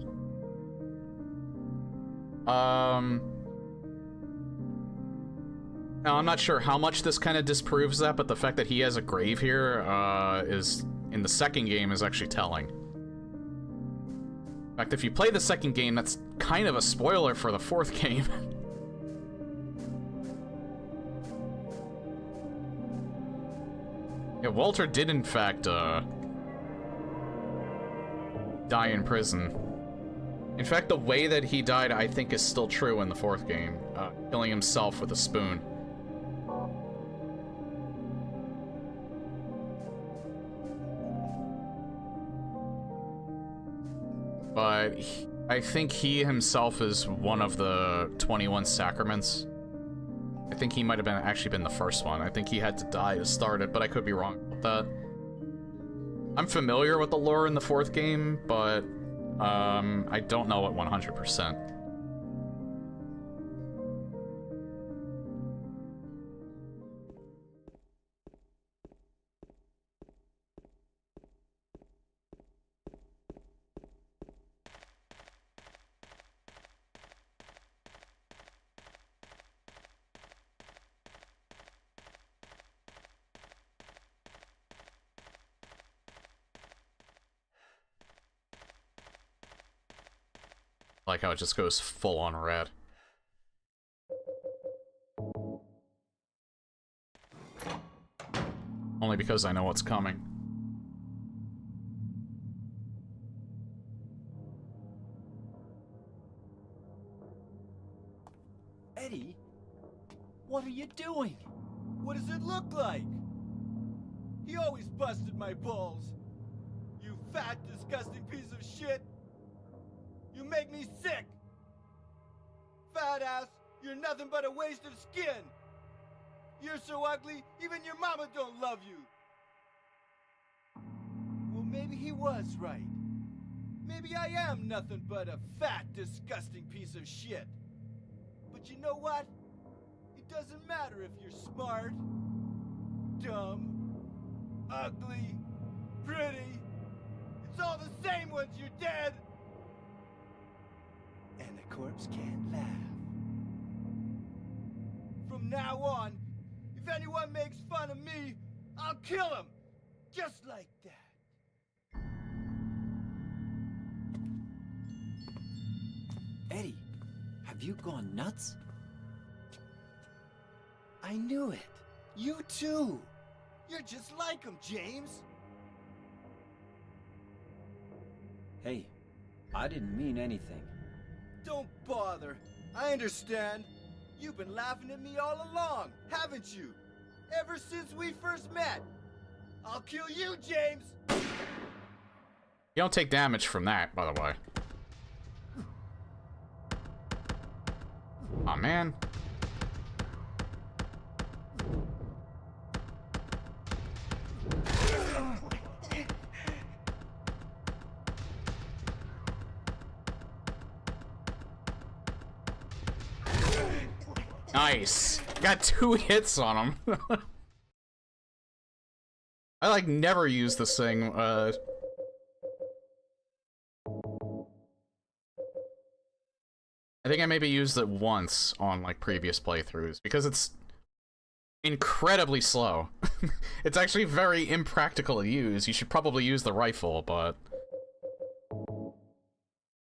Now, I'm not sure how much this kind of disproves that, but the fact that he has a grave here, is, in the second game, is actually telling. In fact, if you play the second game, that's kind of a spoiler for the fourth game. Yeah, Walter did, in fact, die in prison. In fact, the way that he died, I think, is still true in the fourth game. Killing himself with a spoon. But I think he himself is one of the 21 sacraments. I think he might have actually been the first one. I think he had to die to start it, but I could be wrong about that. I'm familiar with the lore in the fourth game, but I don't know it 100%. Like how it just goes full on red. Only because I know what's coming. Eddie, what are you doing? What does it look like? He always busted my balls. You fat, disgusting piece of shit. You make me sick! Fat ass, you're nothing but a waste of skin! You're so ugly, even your mama don't love you! Well, maybe he was right. Maybe I am nothing but a fat, disgusting piece of shit. But you know what? It doesn't matter if you're smart, dumb, ugly, pretty. It's all the same once you're dead! And the corpse can't laugh. From now on, if anyone makes fun of me, I'll kill him! Just like that. Eddie, have Have you gone nuts? I knew it. You too. You're just like him, James. Hey, I didn't mean anything. Don't bother. I understand. You've been laughing at me all along, haven't you? Ever since we first met. I'll kill you, James! You don't take damage from that, by the way. Aw, man. Nice. Got 2 hits on him. I, like, never use this thing, I think I maybe used it once on, like, previous playthroughs, because it's incredibly slow. It's actually very impractical to use. You should probably use the rifle, but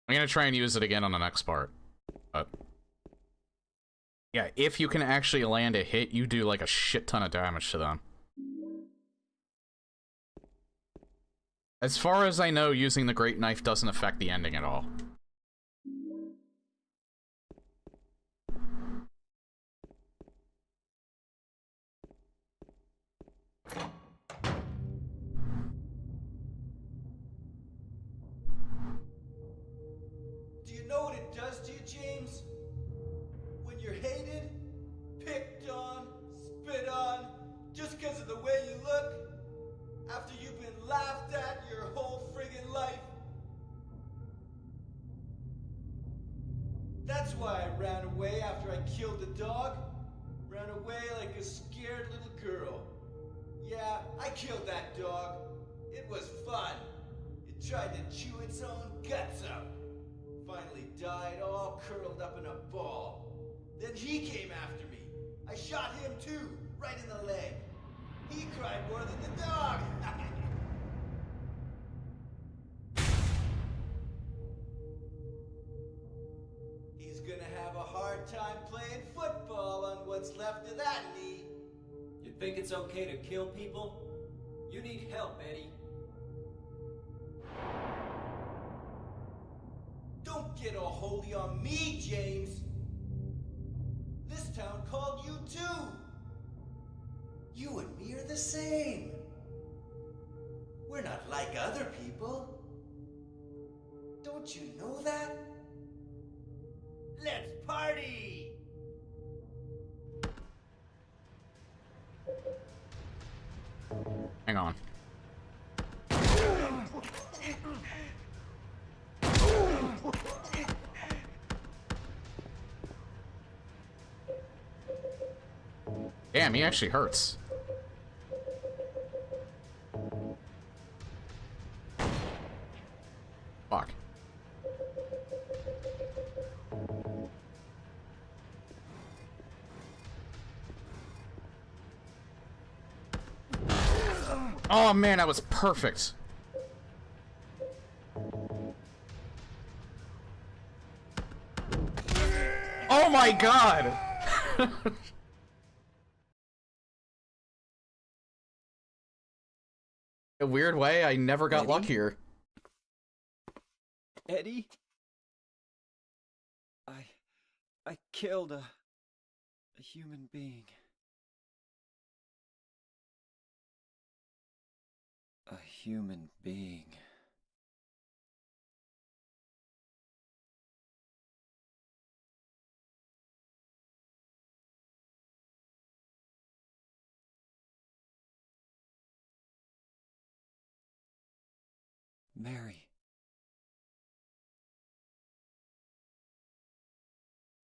I'm gonna try and use it again on the next part. But yeah, if you can actually land a hit, you do, like, a shit ton of damage to them. As far as I know, using the Great Knife doesn't affect the ending at all. Do you know what it does to you, James? When you're hated, picked on, spit on, just because of the way you look? After you've been laughed at your whole friggin' life? That's why I ran away after I killed the dog. Ran away like a scared little girl. Yeah, I killed that dog. It was fun. It tried to chew its own guts out. Finally died all curled up in a ball. Then he came after me. I shot him too, right in the leg. He cried more than the dog. He's gonna have a hard time playing football on what's left of that knee. You think it's okay to kill people? You need help, Eddie. Don't get all holy on me, James. This town called you too. You and me are the same. We're not like other people. Don't you know that? Let's party! Hang on. Damn, he actually hurts. Fuck. Oh man, that was perfect. Oh my god! In a weird way, I never got Eddie? luckier. Eddie? I killed a human being. A human being. Mary.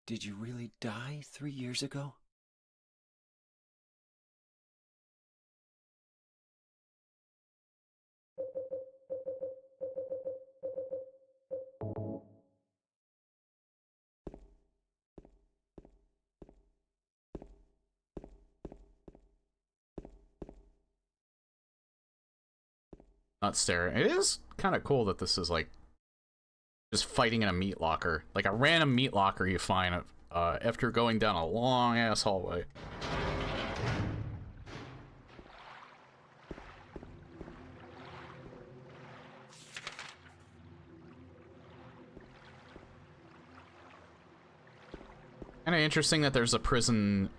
Did you really die 3 years ago? Not staring. It is kind of cool that this is like just fighting in a meat locker. Like a random meat locker you find after going down a long-ass hallway. Kinda interesting that there's a prison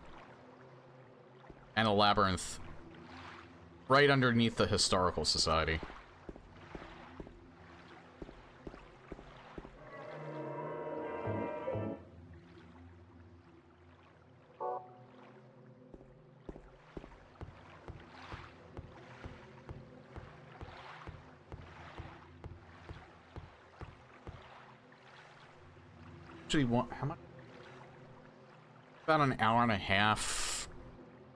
and a labyrinth right underneath the Historical Society. Actually, how much? About an hour and a half.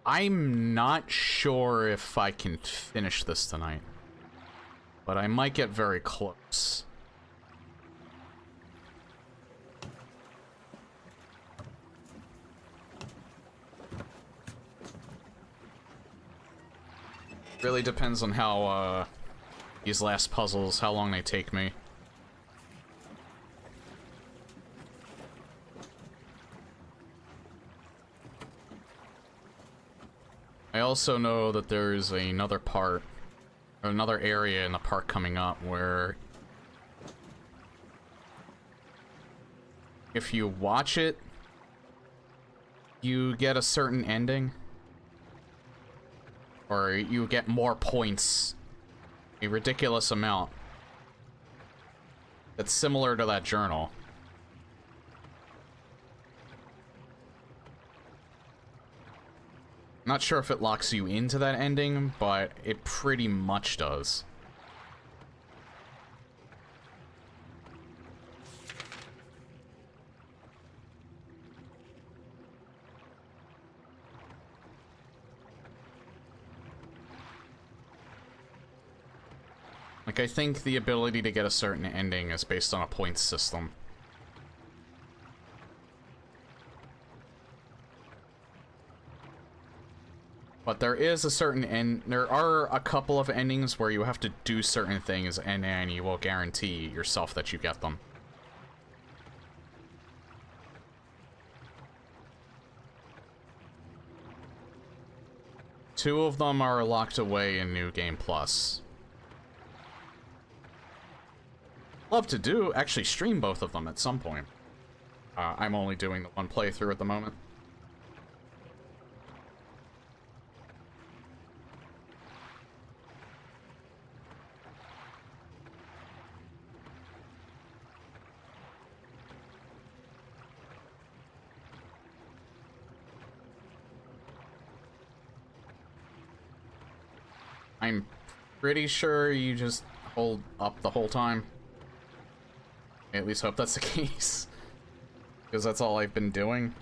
I'm not sure if I can finish this tonight, but I might get very close. Really depends on how these last puzzles, how long they take me. I also know that there's another part, or another area in the park coming up where if you watch it, you get a certain ending. Or you get more points. A ridiculous amount. That's similar to that journal. Not sure if it locks you into that ending, but it pretty much does. Like, I think the ability to get a certain ending is based on a points system. But there is a certain there are a couple of endings where you have to do certain things and you will guarantee yourself that you get them. Two of them are locked away in New Game Plus. Love to actually stream both of them at some point. I'm only doing the one playthrough at the moment. I'm pretty sure you just hold up the whole time. I at least hope that's the case. Because that's all I've been doing.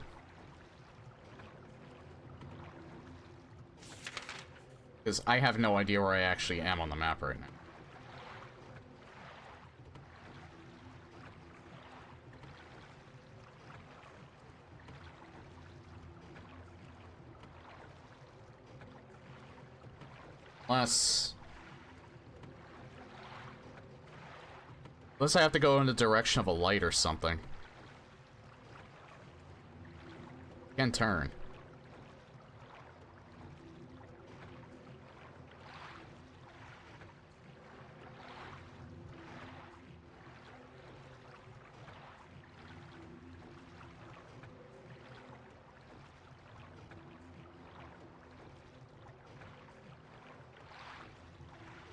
Because I have no idea where I actually am on the map right now. Unless I have to go in the direction of a light or something. Can't turn.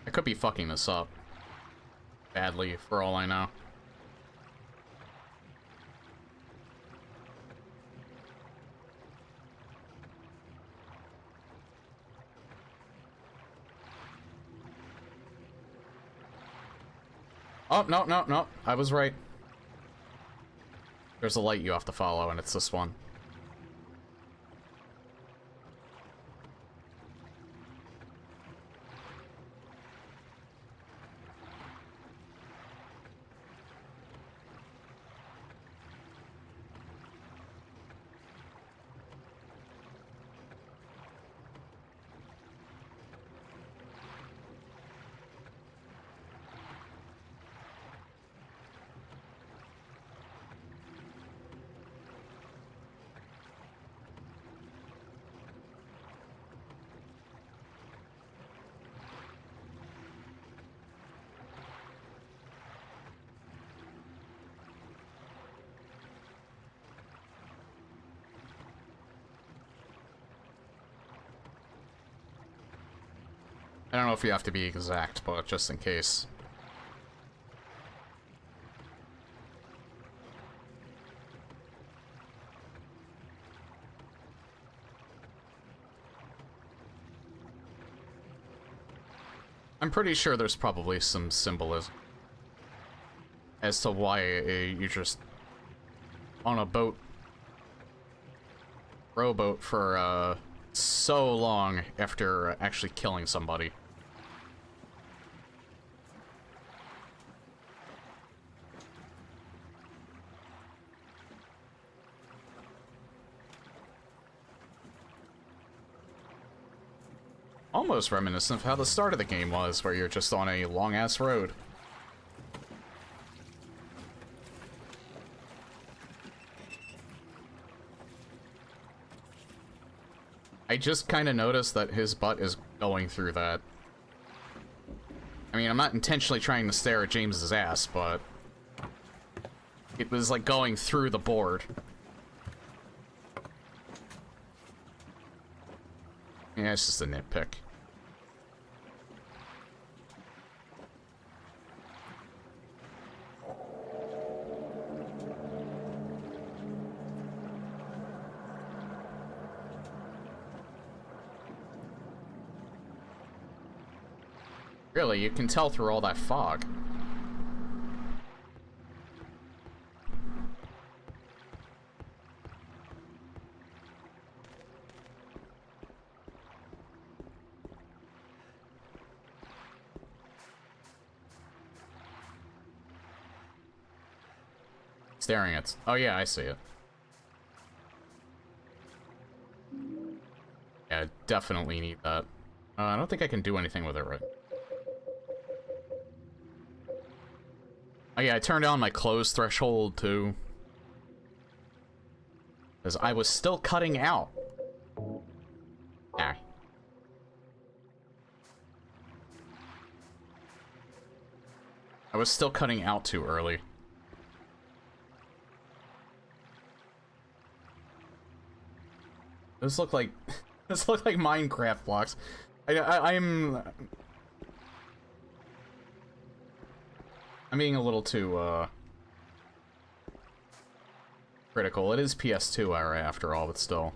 I could be fucking this up badly, for all I know. Oh, no, no, no. I was right. There's a light you have to follow, and it's this one. I don't know if you have to be exact, but just in case. I'm pretty sure there's probably some symbolism as to why you're just on a boat, rowboat for so long after actually killing somebody. Almost reminiscent of how the start of the game was, where you're just on a long-ass road. I just kind of noticed that his butt is going through that. I mean, I'm not intentionally trying to stare at James's ass, but it was like going through the board. Yeah, it's just a nitpick. Really, you can tell through all that fog. Staring at... Oh yeah, I see it. Yeah, definitely need that. I don't think I can do anything with it right. Oh yeah, I turned down my close threshold too. Because I was still cutting out. Ah. I was still cutting out too early. Those look like... Those look like Minecraft blocks. I'm being a little too, critical. It is PS2 era after all, but still.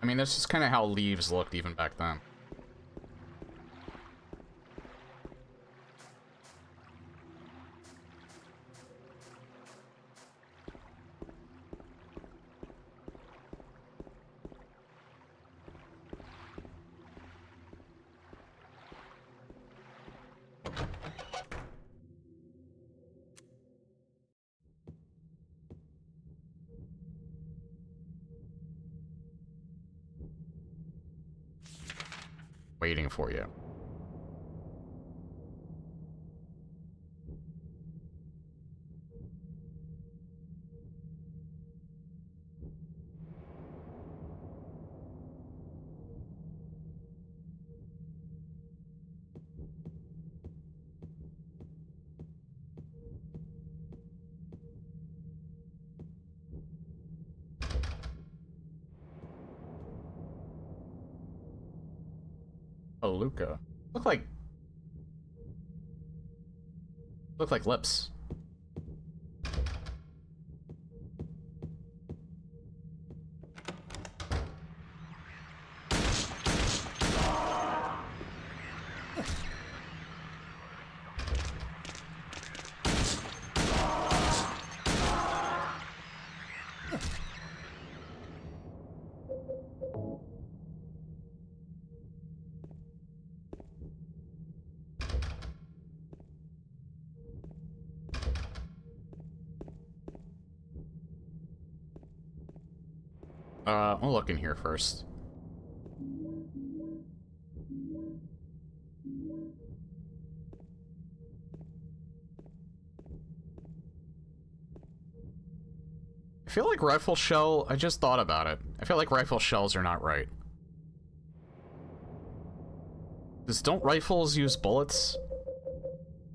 I mean, that's just kind of how Leaves looked even back then. Waiting for you. Oh, Luca. Look like lips. We'll look in here first. I feel like rifle shell, I just thought about it. I feel like rifle shells are not right. Because don't rifles use bullets?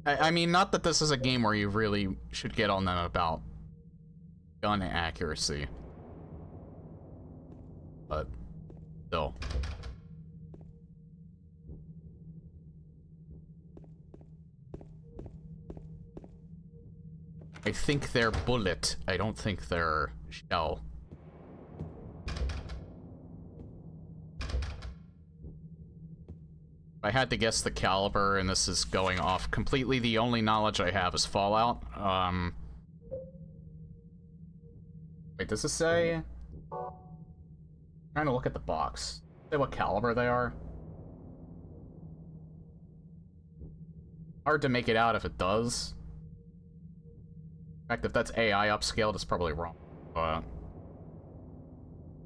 I mean, not that this is a game where you really should get on them about gun accuracy. But Still. I think they're bullet. I don't think they're shell. If I had to guess the caliber, and this is going off completely, the only knowledge I have is Fallout. Wait, does this say? Trying to look at the box. Say what caliber they are. Hard to make it out if it does. In fact, if that's AI upscaled, it's probably wrong. But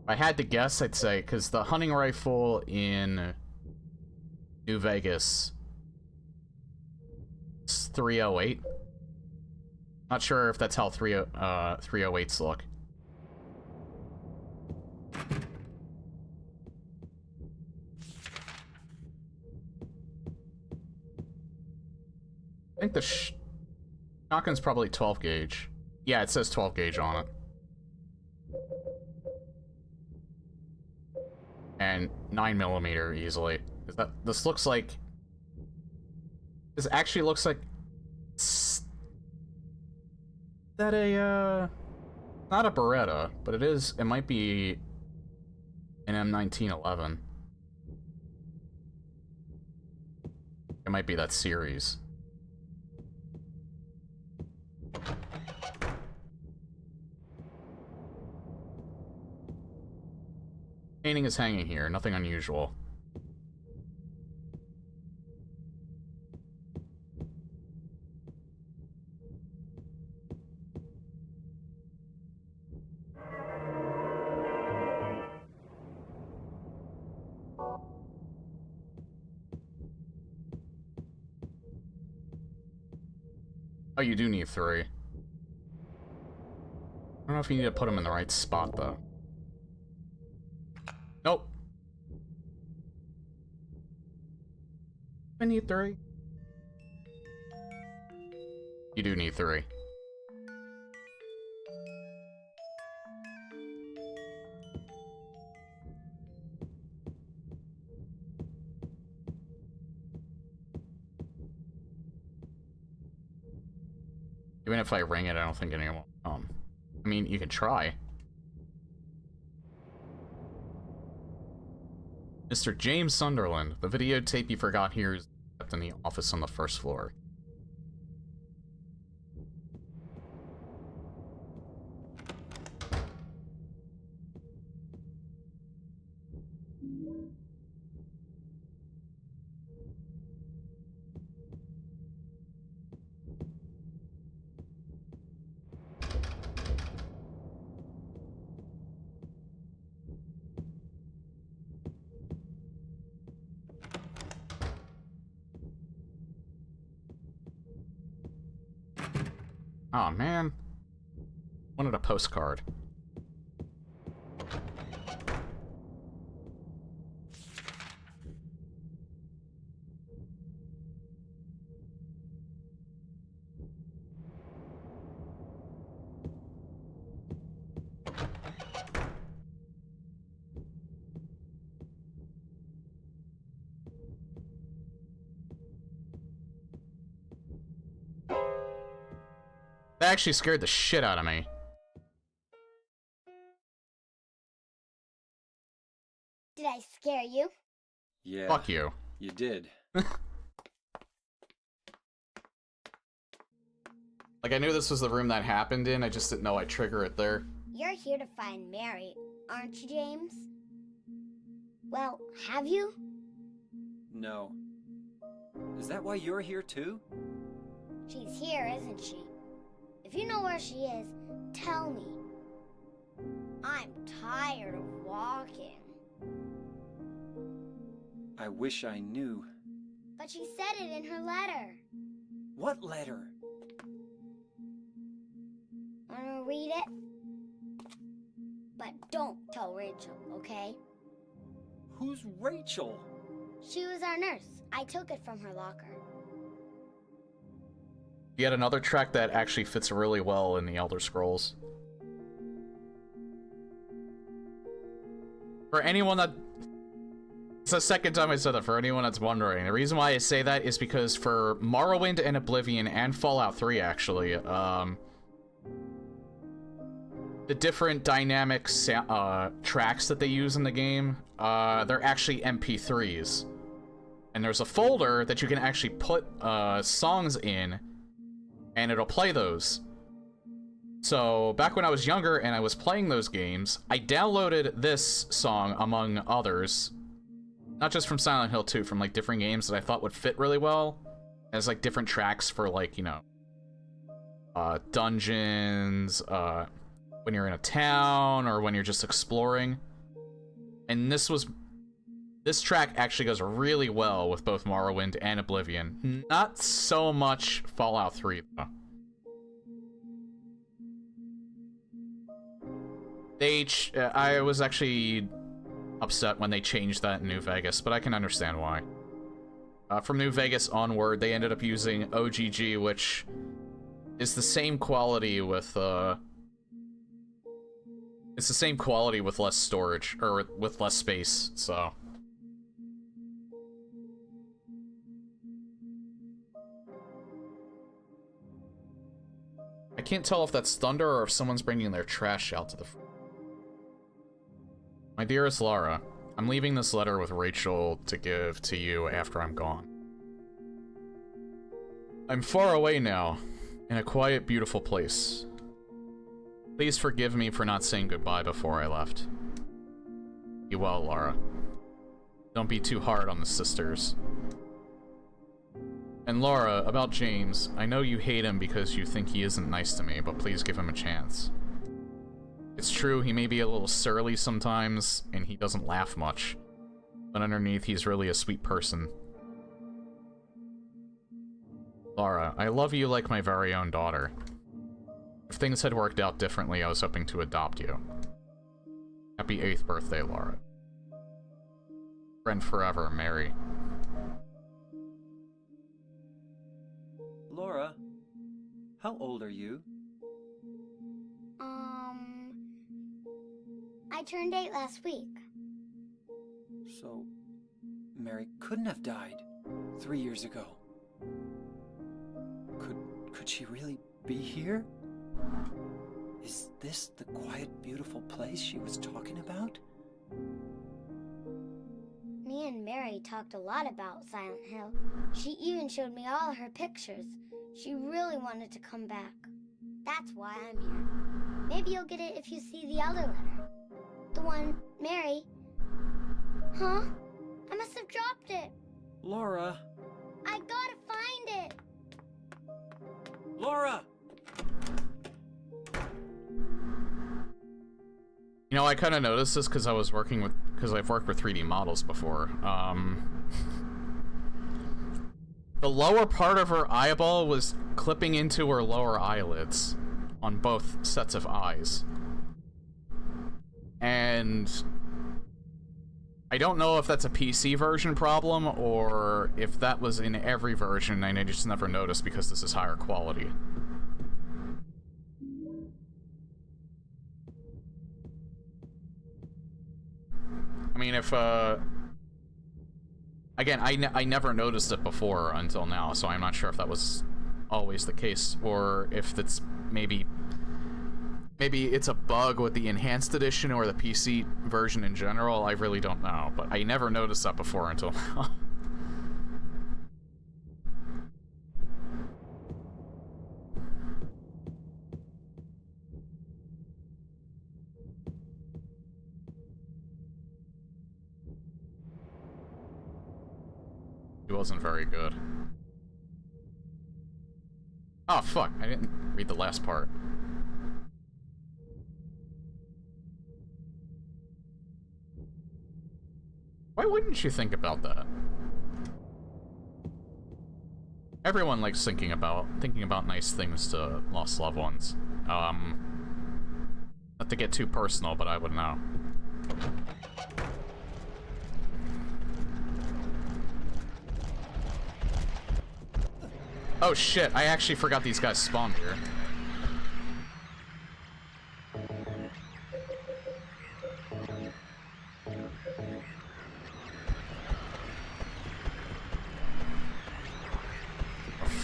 if I had to guess, I'd say, because the hunting rifle in New Vegas is 308. Not sure if that's how 308s look. I think the shotgun's probably 12 gauge. Yeah, it says 12 gauge on it. And 9mm easily. This looks like... This actually looks like... Is that a, not a Beretta, but it might be an M1911. It might be that series. Painting is hanging here, nothing unusual. Oh, you do need 3. I don't know if you need to put them in the right spot, though. Nope. I need 3. You do need 3. Even if I ring it, I don't think anyone will come. I mean, you can try. Mr. James Sunderland, the videotape you forgot here is kept in the office on the first floor. Oh man, wanted a postcard. That actually scared the shit out of me. Did I scare you? Yeah. Fuck you. You did. Like, I knew this was the room that happened in, I just didn't know I'd trigger it there. You're here to find Mary, aren't you, James? Well, have you? No. Is that why you're here too? She's here, isn't she? If you know where she is, tell me. I'm tired of walking. I wish I knew. But she said it in her letter. What letter? Wanna read it? But don't tell Rachel, okay? Who's Rachel? She was our nurse. I took it from her locker. Yet another track that actually fits really well in the Elder Scrolls. For anyone that It's the second time I said that, for anyone that's wondering. The reason why I say that is because for Morrowind and Oblivion and Fallout 3, actually, the different dynamic tracks that they use in the game, they're actually MP3s. And there's a folder that you can actually put songs in, and it'll play those. So, back when I was younger and I was playing those games, I downloaded this song, among others, not just from Silent Hill 2, from, like, different games that I thought would fit really well, as, like, different tracks for, like, you know, dungeons, when you're in a town, or when you're just exploring. And this track actually goes really well with both Morrowind and Oblivion. Not so much Fallout 3, though. I was actually upset when they changed that in New Vegas, but I can understand why. From New Vegas onward, they ended up using OGG, which is the same quality with, it's the same quality with less storage, or with less space, so... I can't tell if that's thunder or if someone's bringing their trash out to the front. My dearest Lara, I'm leaving this letter with Rachel to give to you after I'm gone. I'm far away now, in a quiet, beautiful place. Please forgive me for not saying goodbye before I left. Be well, Lara. Don't be too hard on the sisters. And Laura, about James, I know you hate him because you think he isn't nice to me, but please give him a chance. It's true, he may be a little surly sometimes, and he doesn't laugh much, but underneath he's really a sweet person. Laura, I love you like my very own daughter. If things had worked out differently, I was hoping to adopt you. Happy 8th birthday, Laura. Friend forever, Mary. Laura, how old are you? I turned 8 last week. So, Mary couldn't have died 3 years ago. Could she really be here? Is this the quiet, beautiful place she was talking about? Me and Mary talked a lot about Silent Hill. She even showed me all her pictures. She really wanted to come back. That's why I'm here. Maybe you'll get it if you see the other letter. The one, Mary. Huh? I must have dropped it. Laura! I gotta find it. Laura! You know, I kind of noticed this because I've worked with 3D models before. The lower part of her eyeball was clipping into her lower eyelids on both sets of eyes. And I don't know if that's a PC version problem or if that was in every version and I just never noticed because this is higher quality. I mean, if, again, I never noticed it before until now, so I'm not sure if that was always the case, or if that's maybe it's a bug with the enhanced edition or the PC version in general. I really don't know, but I never noticed that before until now. He wasn't very good. Oh, fuck. I didn't read the last part. Why wouldn't you think about that? Everyone likes thinking about nice things to lost loved ones. Not to get too personal, but I would know. Oh shit, I actually forgot these guys spawned here.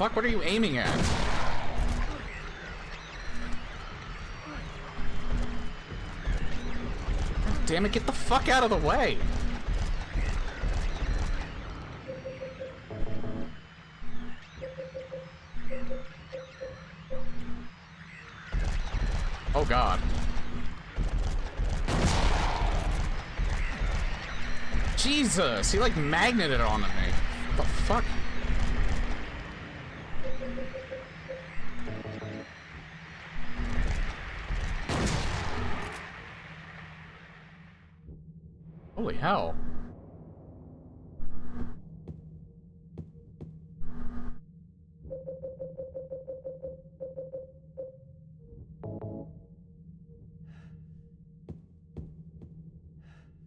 fuck? What are you aiming at? God damn it, get the fuck out of the way! Oh god. Jesus! He like magneted onto me. What the fuck? Holy hell.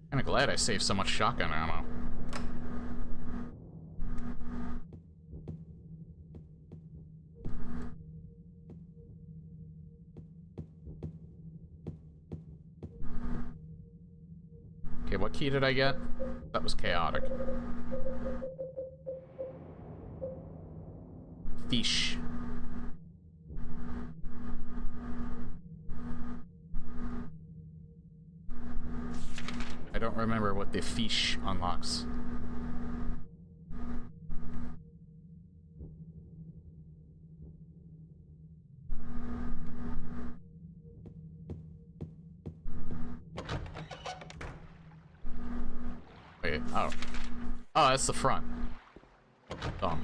Kinda glad I saved so much shotgun ammo. Okay, what key did I get? That was chaotic. Fish. I don't remember what the fish unlocks. Wait, oh. Oh, that's the front. Dumb.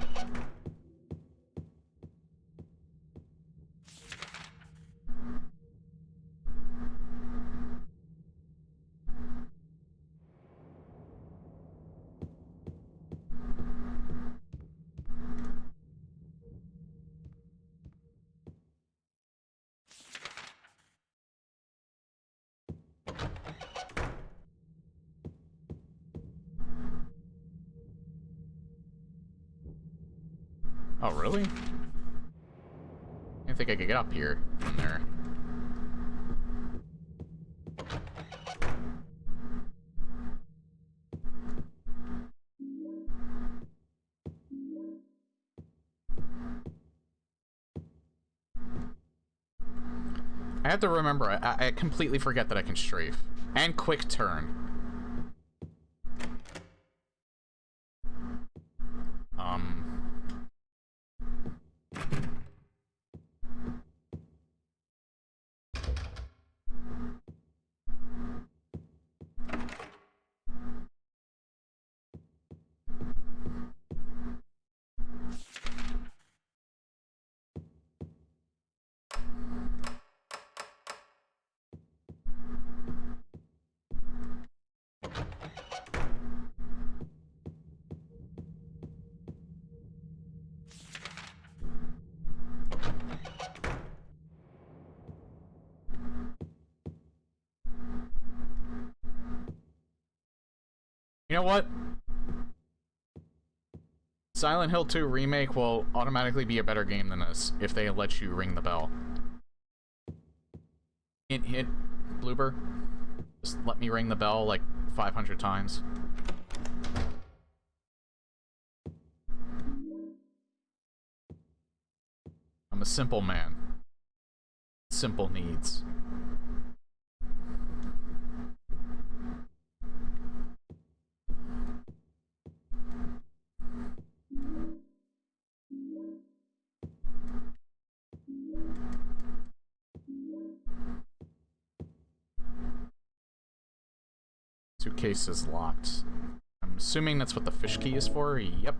Oh, really? I didn't think I could get up here from there. I have to remember, I completely forget that I can strafe. And quick turn. You know what? Silent Hill 2 Remake will automatically be a better game than this if they let you ring the bell. Hint, Bloober. Just let me ring the bell like 500 times. I'm a simple man. Simple needs. Suitcase is locked. I'm assuming that's what the fish key is for. Yep.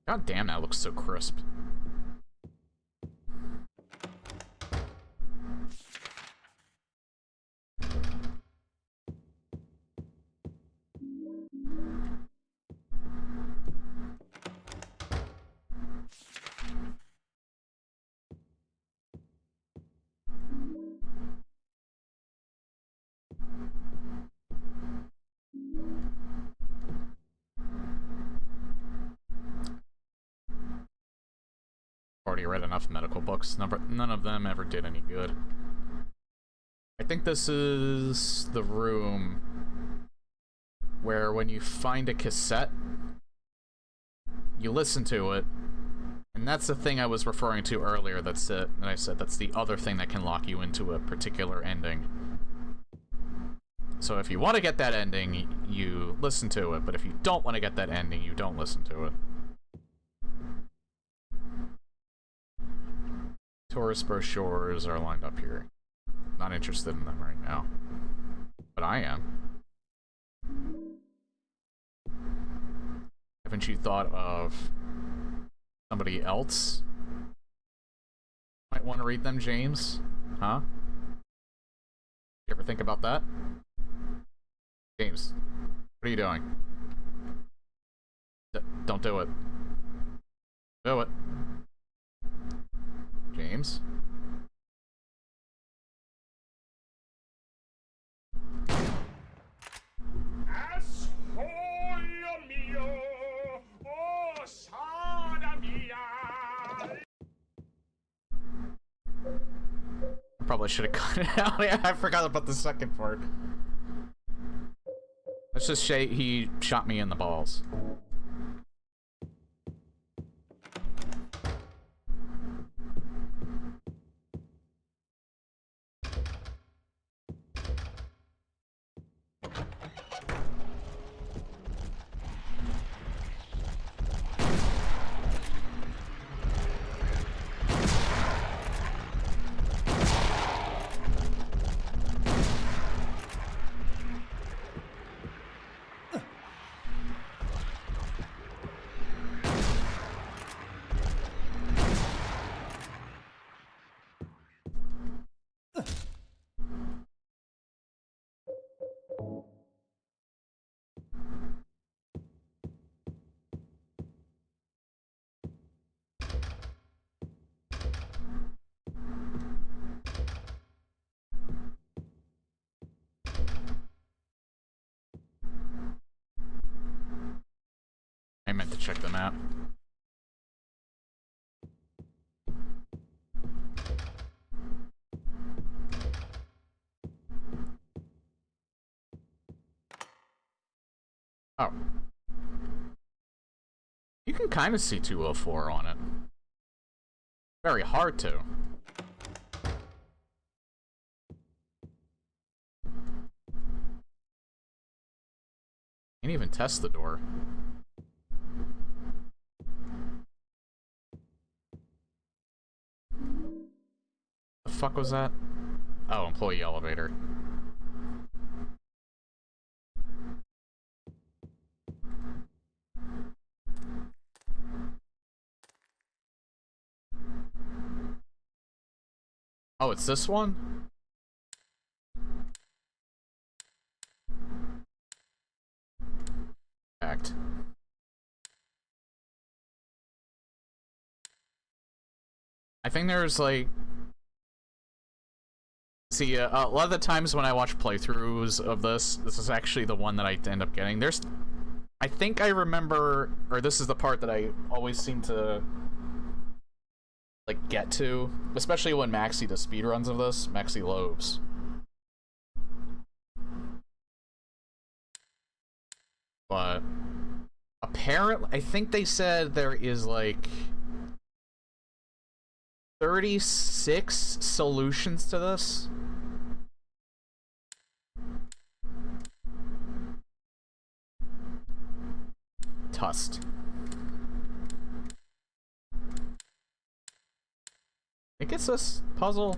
God damn, that looks so crisp. Already read enough medical books. None of them ever did any good. I think this is the room where when you find a cassette, you listen to it, and that's the thing I was referring to earlier. That's it. And I said that's the other thing that can lock you into a particular ending. So if you want to get that ending, you listen to it, but if you don't want to get that ending, you don't listen to it. Tourist brochures are lined up here. Not interested in them right now. But I am. Haven't you thought of somebody else? Might want to read them, James? Huh? You ever think about that? James, what are you doing? Don't do it. Do it. James? I probably should have cut it out. Yeah, I forgot about the second part. Let's just say he shot me in the balls. I meant to check the map. Oh. You can kind of see 204 on it. Very hard to. Can't even test the door. The fuck was that? Oh, employee elevator. Oh, it's this one? Act. I think there's like... See, a lot of the times when I watch playthroughs of this is actually the one that I end up getting. There's... I think I remember... Or this is the part that I always seem to... like, get to. Especially when Maxi does speedruns of this. Maxi Loebs. But... apparently... I think they said there is, like... 36 solutions to this. Tust. It gets this puzzle.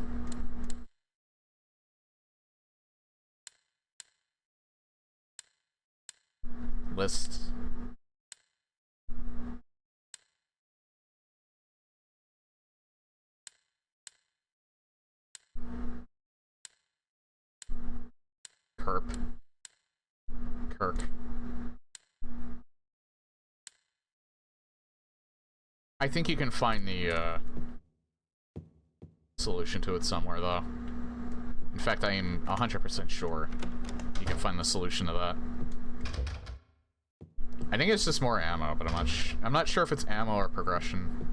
List. Kirk. I think you can find the solution to it somewhere, though. In fact, I am 100% sure you can find the solution to that. I think it's just more ammo, but I'm not sure if it's ammo or progression.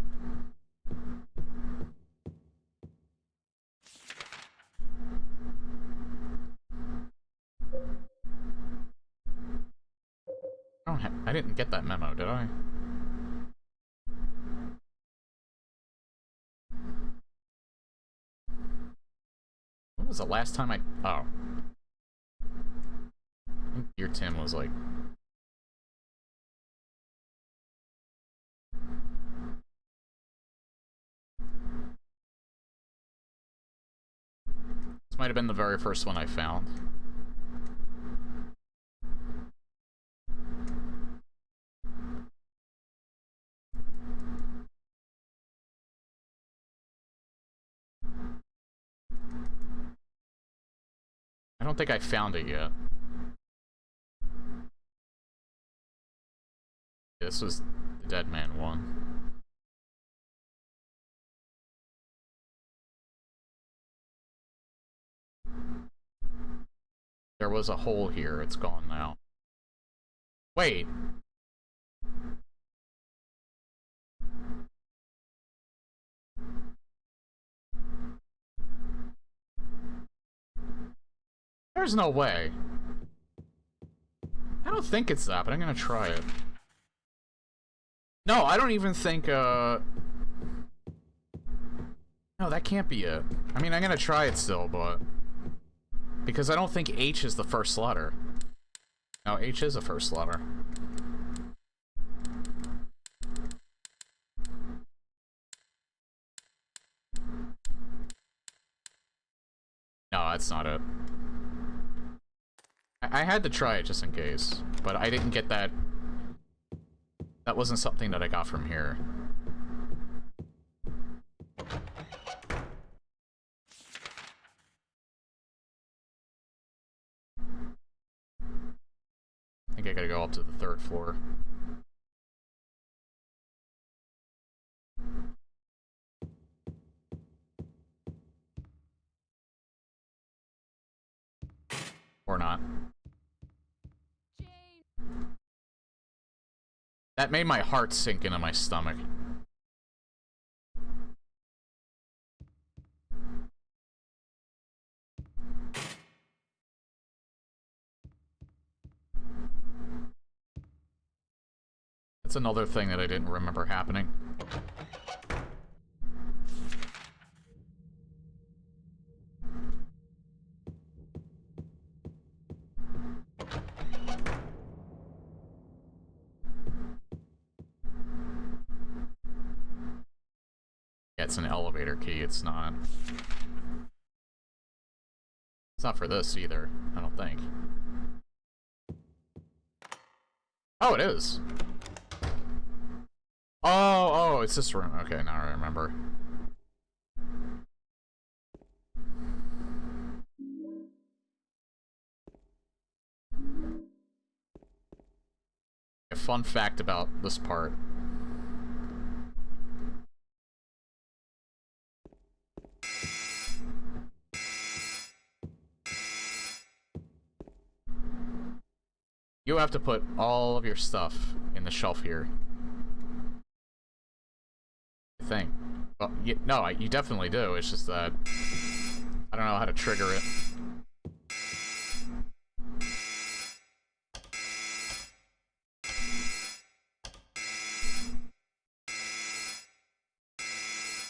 I didn't get that memo, did I? When was the last time I... Oh. I think Dear Tim was like... This might have been the very first one I found. I don't think I found it yet. This was the Dead Man one. There was a hole here, it's gone now. Wait. There's no way. I don't think it's that, but I'm gonna try it. No, I don't even think, No, that can't be it. I mean, I'm gonna try it still, but... Because I don't think H is the first letter. No, H is a first letter. No, that's not it. I had to try it just in case, but I didn't get that. That wasn't something that I got from here. I think I gotta go up to the 3rd floor. Or not. That made my heart sink into my stomach. That's another thing that I didn't remember happening. Yeah, it's an elevator key, it's not. It's not for this either, I don't think. Oh, it is! Oh, it's this room. Okay, now I remember. A fun fact about this part. You have to put all of your stuff in the shelf here. I think. Well, no, you definitely do. It's just that I don't know how to trigger it.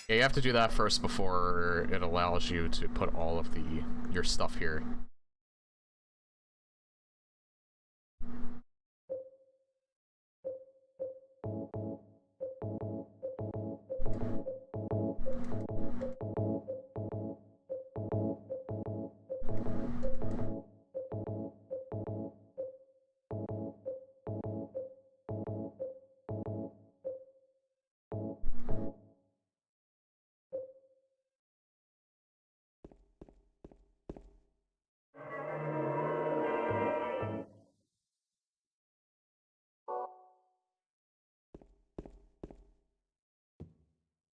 Yeah, you have to do that first before it allows you to put all of your stuff here.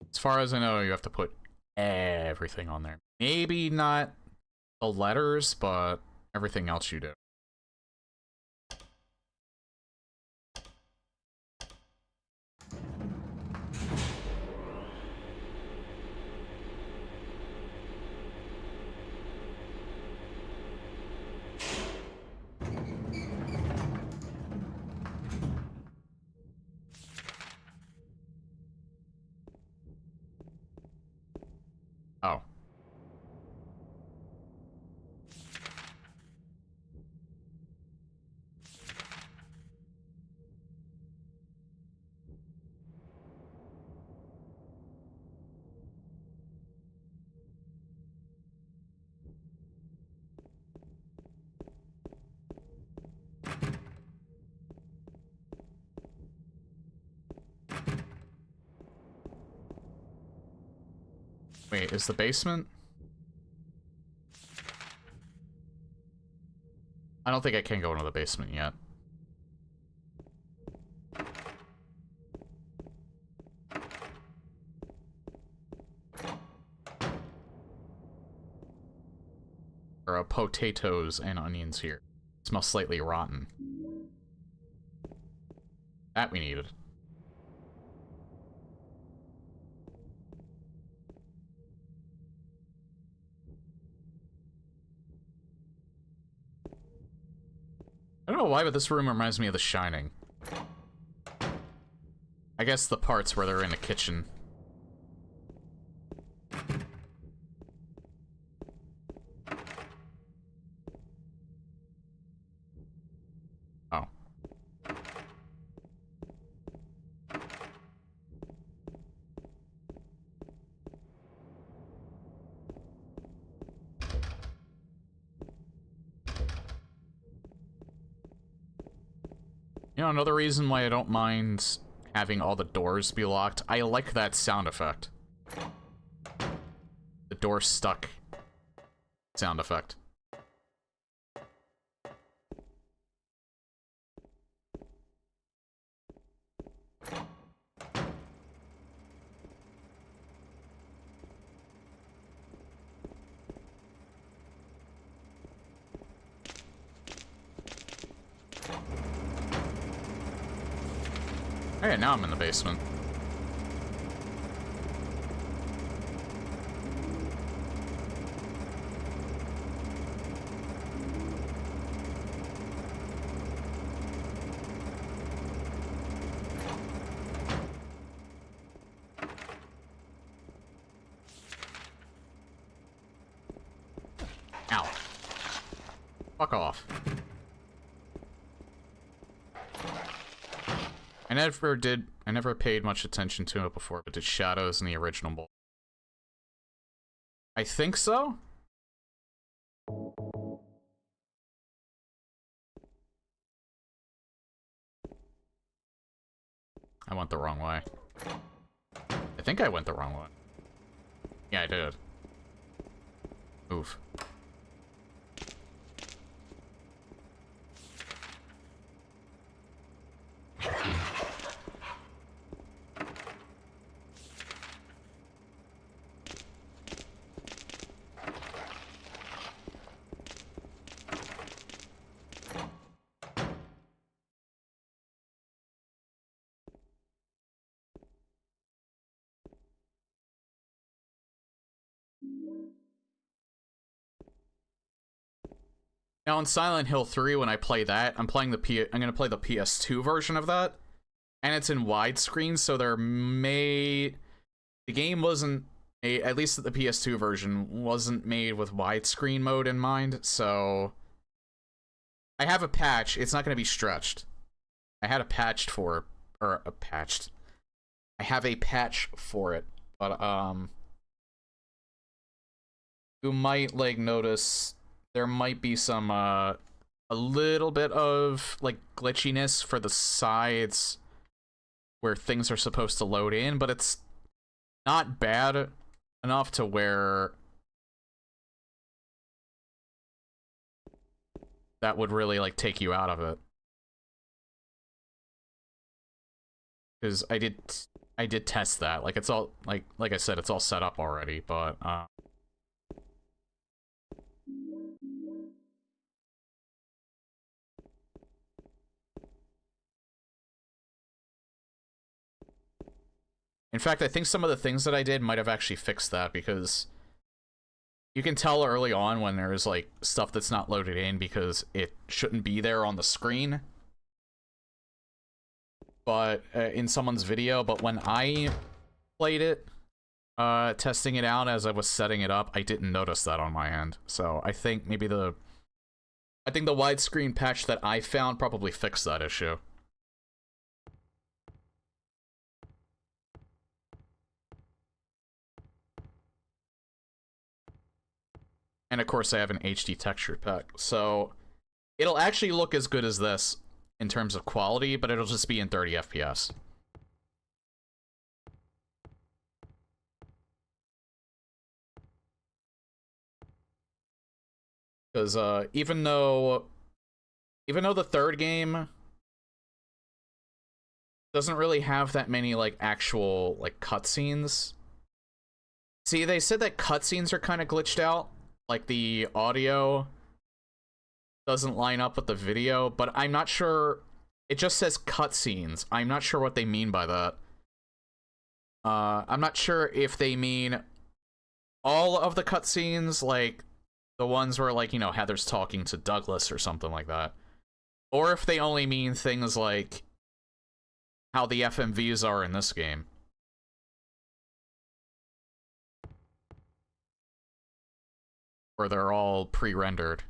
As far as I know, you have to put everything on there. Maybe not the letters, but everything else you do. Oh. Wait, is the basement? I don't think I can go into the basement yet. There are potatoes and onions here. It smells slightly rotten. That we needed. I don't know why, but this room reminds me of The Shining. I guess the parts where they're in a kitchen. Oh. You know, another reason why I don't mind having all the doors be locked, I like that sound effect. The door stuck sound effect. Hey, now I'm in the basement. Ow. Fuck off. I never paid much attention to it before, but did shadows in the original bowl? I think so? I went the wrong way. I think I went the wrong way. Yeah, I did. Move. Now in Silent Hill 3, when I play that, I'm gonna play the PS2 version of that, and it's in widescreen, so the game wasn't at least the PS2 version wasn't made with widescreen mode in mind, so I have a patch. It's not gonna be stretched. I had a patched for, or a patched. I have a patch for it, but you might like notice there might be some a little bit of like glitchiness for the sides where things are supposed to load in, but it's not bad enough to where that would really like take you out of it. Because I did test that. Like it's all like I said, it's all set up already, but in fact, I think some of the things that I did might have actually fixed that, because you can tell early on when there's like stuff that's not loaded in because it shouldn't be there on the screen. But in someone's video, but when I played it, testing it out as I was setting it up, I didn't notice that on my end. So I think maybe the widescreen patch that I found probably fixed that issue. And of course I have an HD texture pack, so it'll actually look as good as this in terms of quality, but it'll just be in 30 FPS. Because even though the third game doesn't really have that many like actual like cutscenes. See, they said that cutscenes are kind of glitched out, like the audio doesn't line up with the video, but I'm not sure. It just says cutscenes. I'm not sure what they mean by that. I'm not sure if they mean all of the cutscenes, like the ones where, like, you know, Heather's talking to Douglas or something like that. Or if they only mean things like how the FMVs are in this game. Where they're all pre-rendered.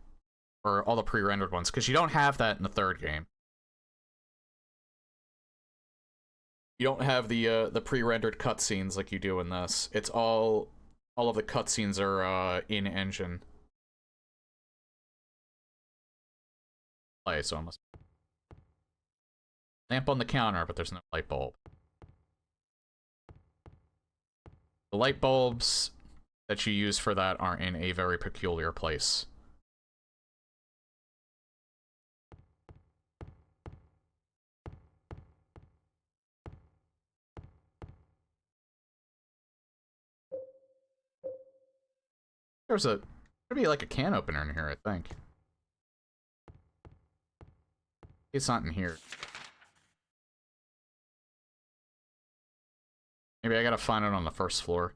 Or all the pre-rendered ones, because you don't have that in the third game. You don't have the pre-rendered cutscenes like you do in this. It's all of the cutscenes are in-engine. So I must lamp on the counter, but there's no light bulb. The light bulbs that you use for that are in a very peculiar place. There'd be like a can opener in here, I think. It's not in here. Maybe I gotta find it on the first floor.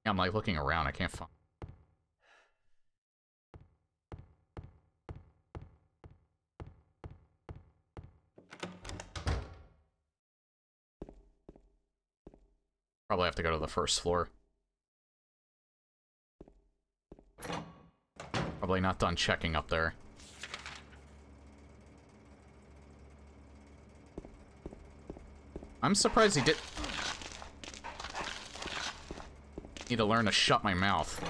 Yeah, I'm like looking around, I can't find. Probably have to go to the first floor. Probably not done checking up there. I'm surprised he did. Need to learn to shut my mouth.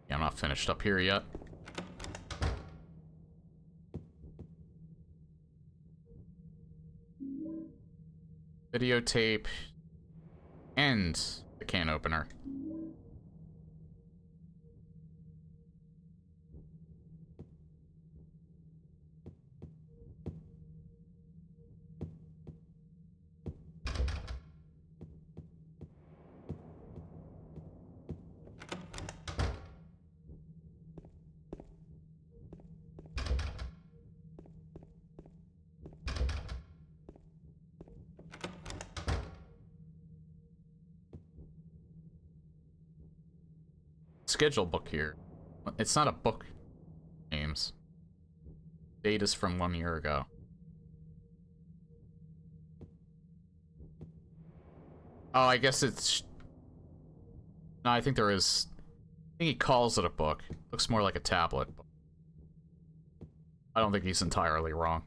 Yeah, I'm not finished up here yet. Videotape and the can opener. Schedule book here. It's not a book, James. Date is from 1 year ago. Oh, I guess it's... No, I think there is... I think he calls it a book. Looks more like a tablet. I don't think he's entirely wrong.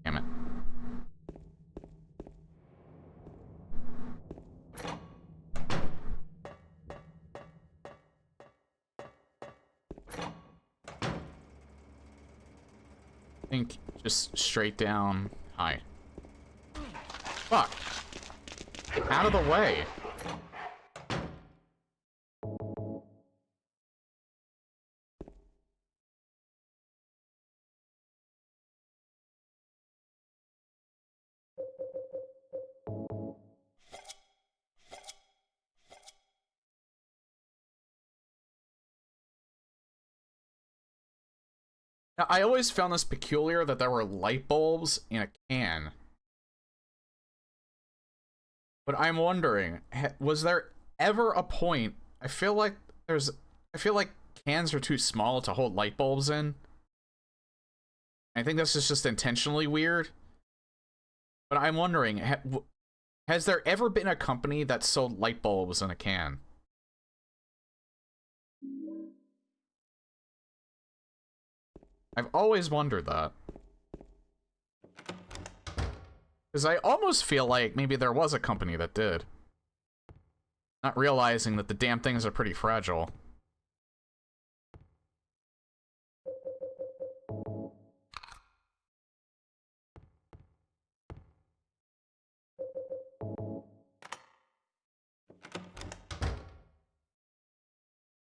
Damn it. I think just straight down. Hi. Fuck. Out of the way. Now, I always found this peculiar that there were light bulbs in a can. But I'm wondering, was there ever a point? I feel like cans are too small to hold light bulbs in. I think this is just intentionally weird. But I'm wondering, has there ever been a company that sold light bulbs in a can? I've always wondered that. Because I almost feel like maybe there was a company that did. Not realizing that the damn things are pretty fragile.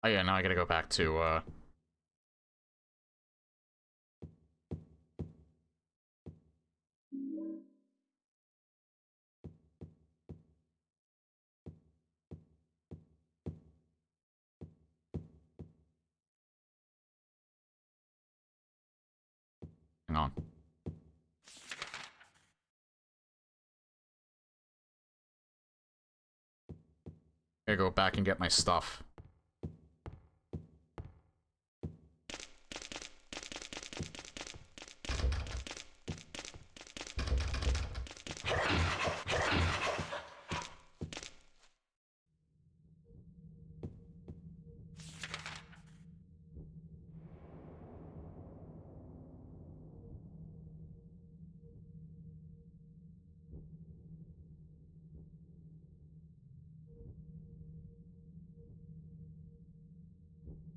Oh yeah, now I gotta go back to, hang on. I gotta go back and get my stuff.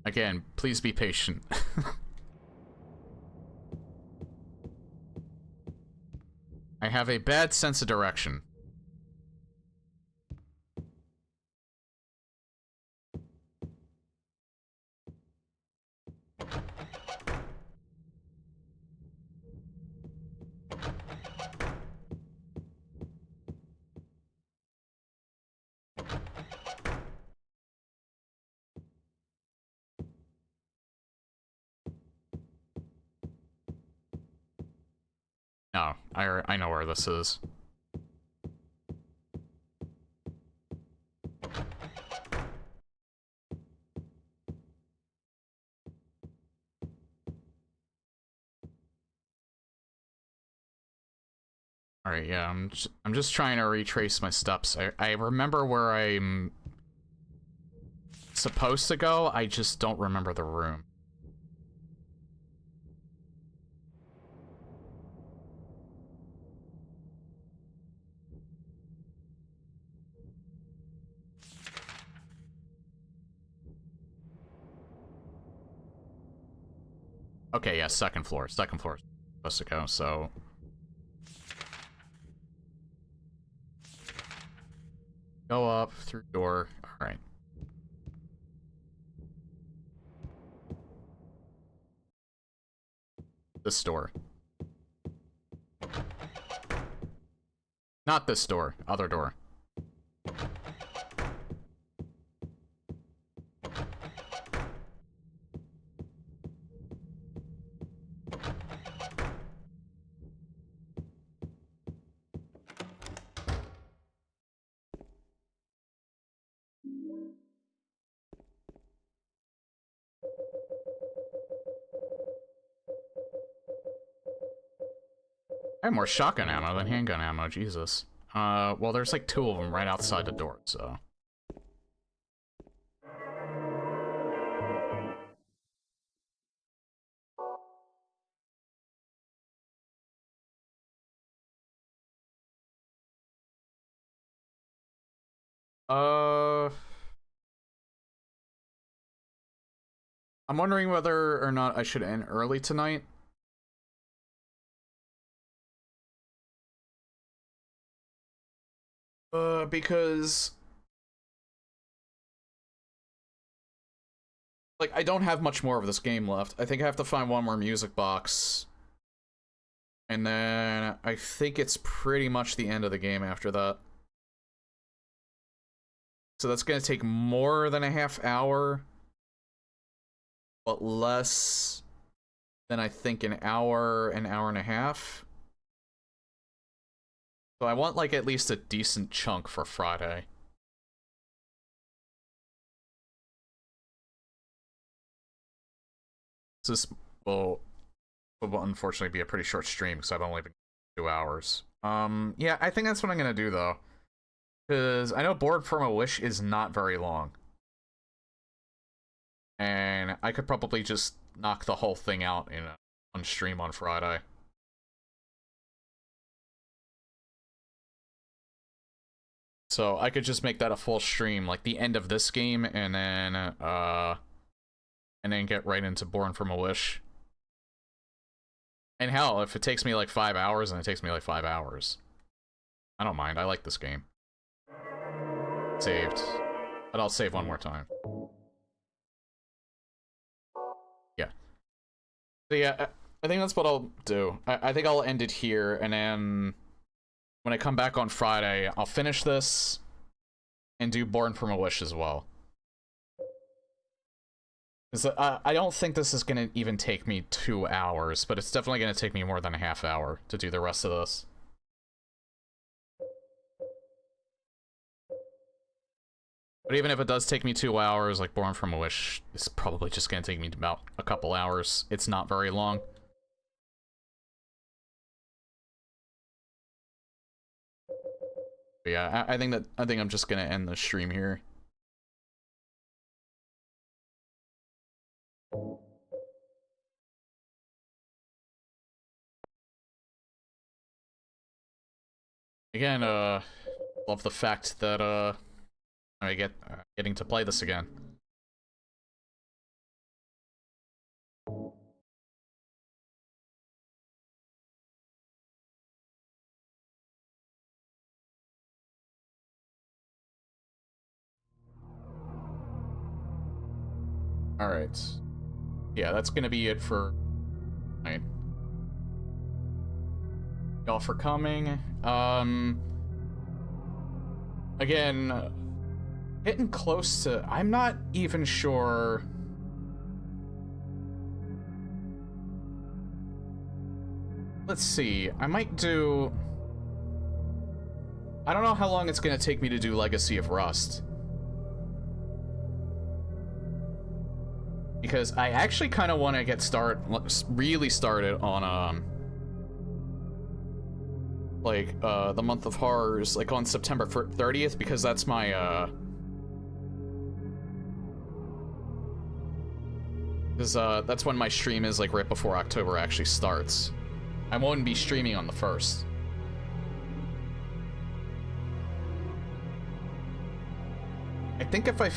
Again, please be patient. I have a bad sense of direction. No, I know where this is. Alright, yeah, I'm just trying to retrace my steps. I remember where I'm supposed to go, I just don't remember the room. Okay, yeah, second floor. Second floor is supposed to go, so... Go up, through door. Alright. This door. Not this door. Other door. I have more shotgun ammo than handgun ammo, Jesus. Well, there's like 2 of them right outside the door, so... I'm wondering whether or not I should end early tonight. Because... like, I don't have much more of this game left. I think I have to find one more music box. And then I think it's pretty much the end of the game after that. So that's gonna take more than a half hour. But less then I think an hour and a half. So I want like at least a decent chunk for Friday. This will unfortunately be a pretty short stream because I've only been 2 hours. Yeah, I think that's what I'm gonna do though, because I know Born from a Wish is not very long, and I could probably just knock the whole thing out in one stream on Friday. So I could just make that a full stream, like the end of this game, and then get right into Born from a Wish. And hell, if it takes me like 5 hours, then it takes me like 5 hours. I don't mind, I like this game. Saved. But I'll save one more time. Yeah. So yeah, I think that's what I'll do. I think I'll end it here, and then when I come back on Friday, I'll finish this and do Born from a Wish as well. I don't think this is going to even take me 2 hours, but it's definitely going to take me more than a half hour to do the rest of this. But even if it does take me 2 hours, like Born from a Wish, it's probably just going to take me about a couple hours. It's not very long. But yeah, I think I'm just going to end the stream here. Again, love the fact that, I getting to play this again. Alright. Yeah, that's gonna be it for tonight. Y'all for coming. Again, getting close to... I'm not even sure... Let's see, I might do... I don't know how long it's gonna take me to do Legacy of Rust. Because I actually kind of want to get really started on, like, the Month of Horrors, like, on September 30th, because that's my, that's when my stream is, like, right before October actually starts. I won't be streaming on the 1st. I think if I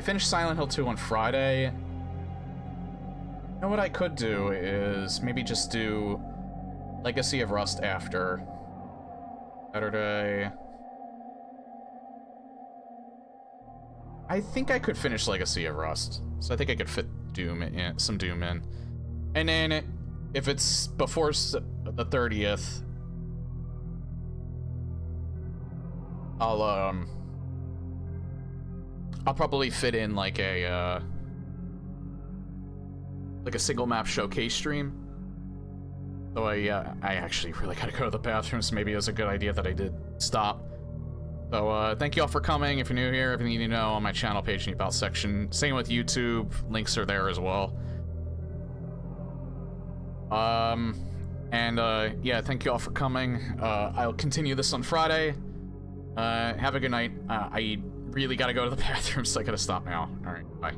finish Silent Hill 2 on Friday... You know what I could do is maybe just do Legacy of Rust after Saturday. I think I could finish Legacy of Rust, so I think I could fit Doom in, some Doom in, and then if it's before the 30th, I'll probably fit in like a single map showcase stream. So I actually really gotta go to the bathroom, so maybe it was a good idea that I did stop. So thank you all for coming. If you're new here, everything you need to know on my channel page in the About section. Same with YouTube, links are there as well. Yeah, thank you all for coming. I'll continue this on Friday. Have a good night. I really gotta go to the bathroom, so I gotta stop now. Alright, bye.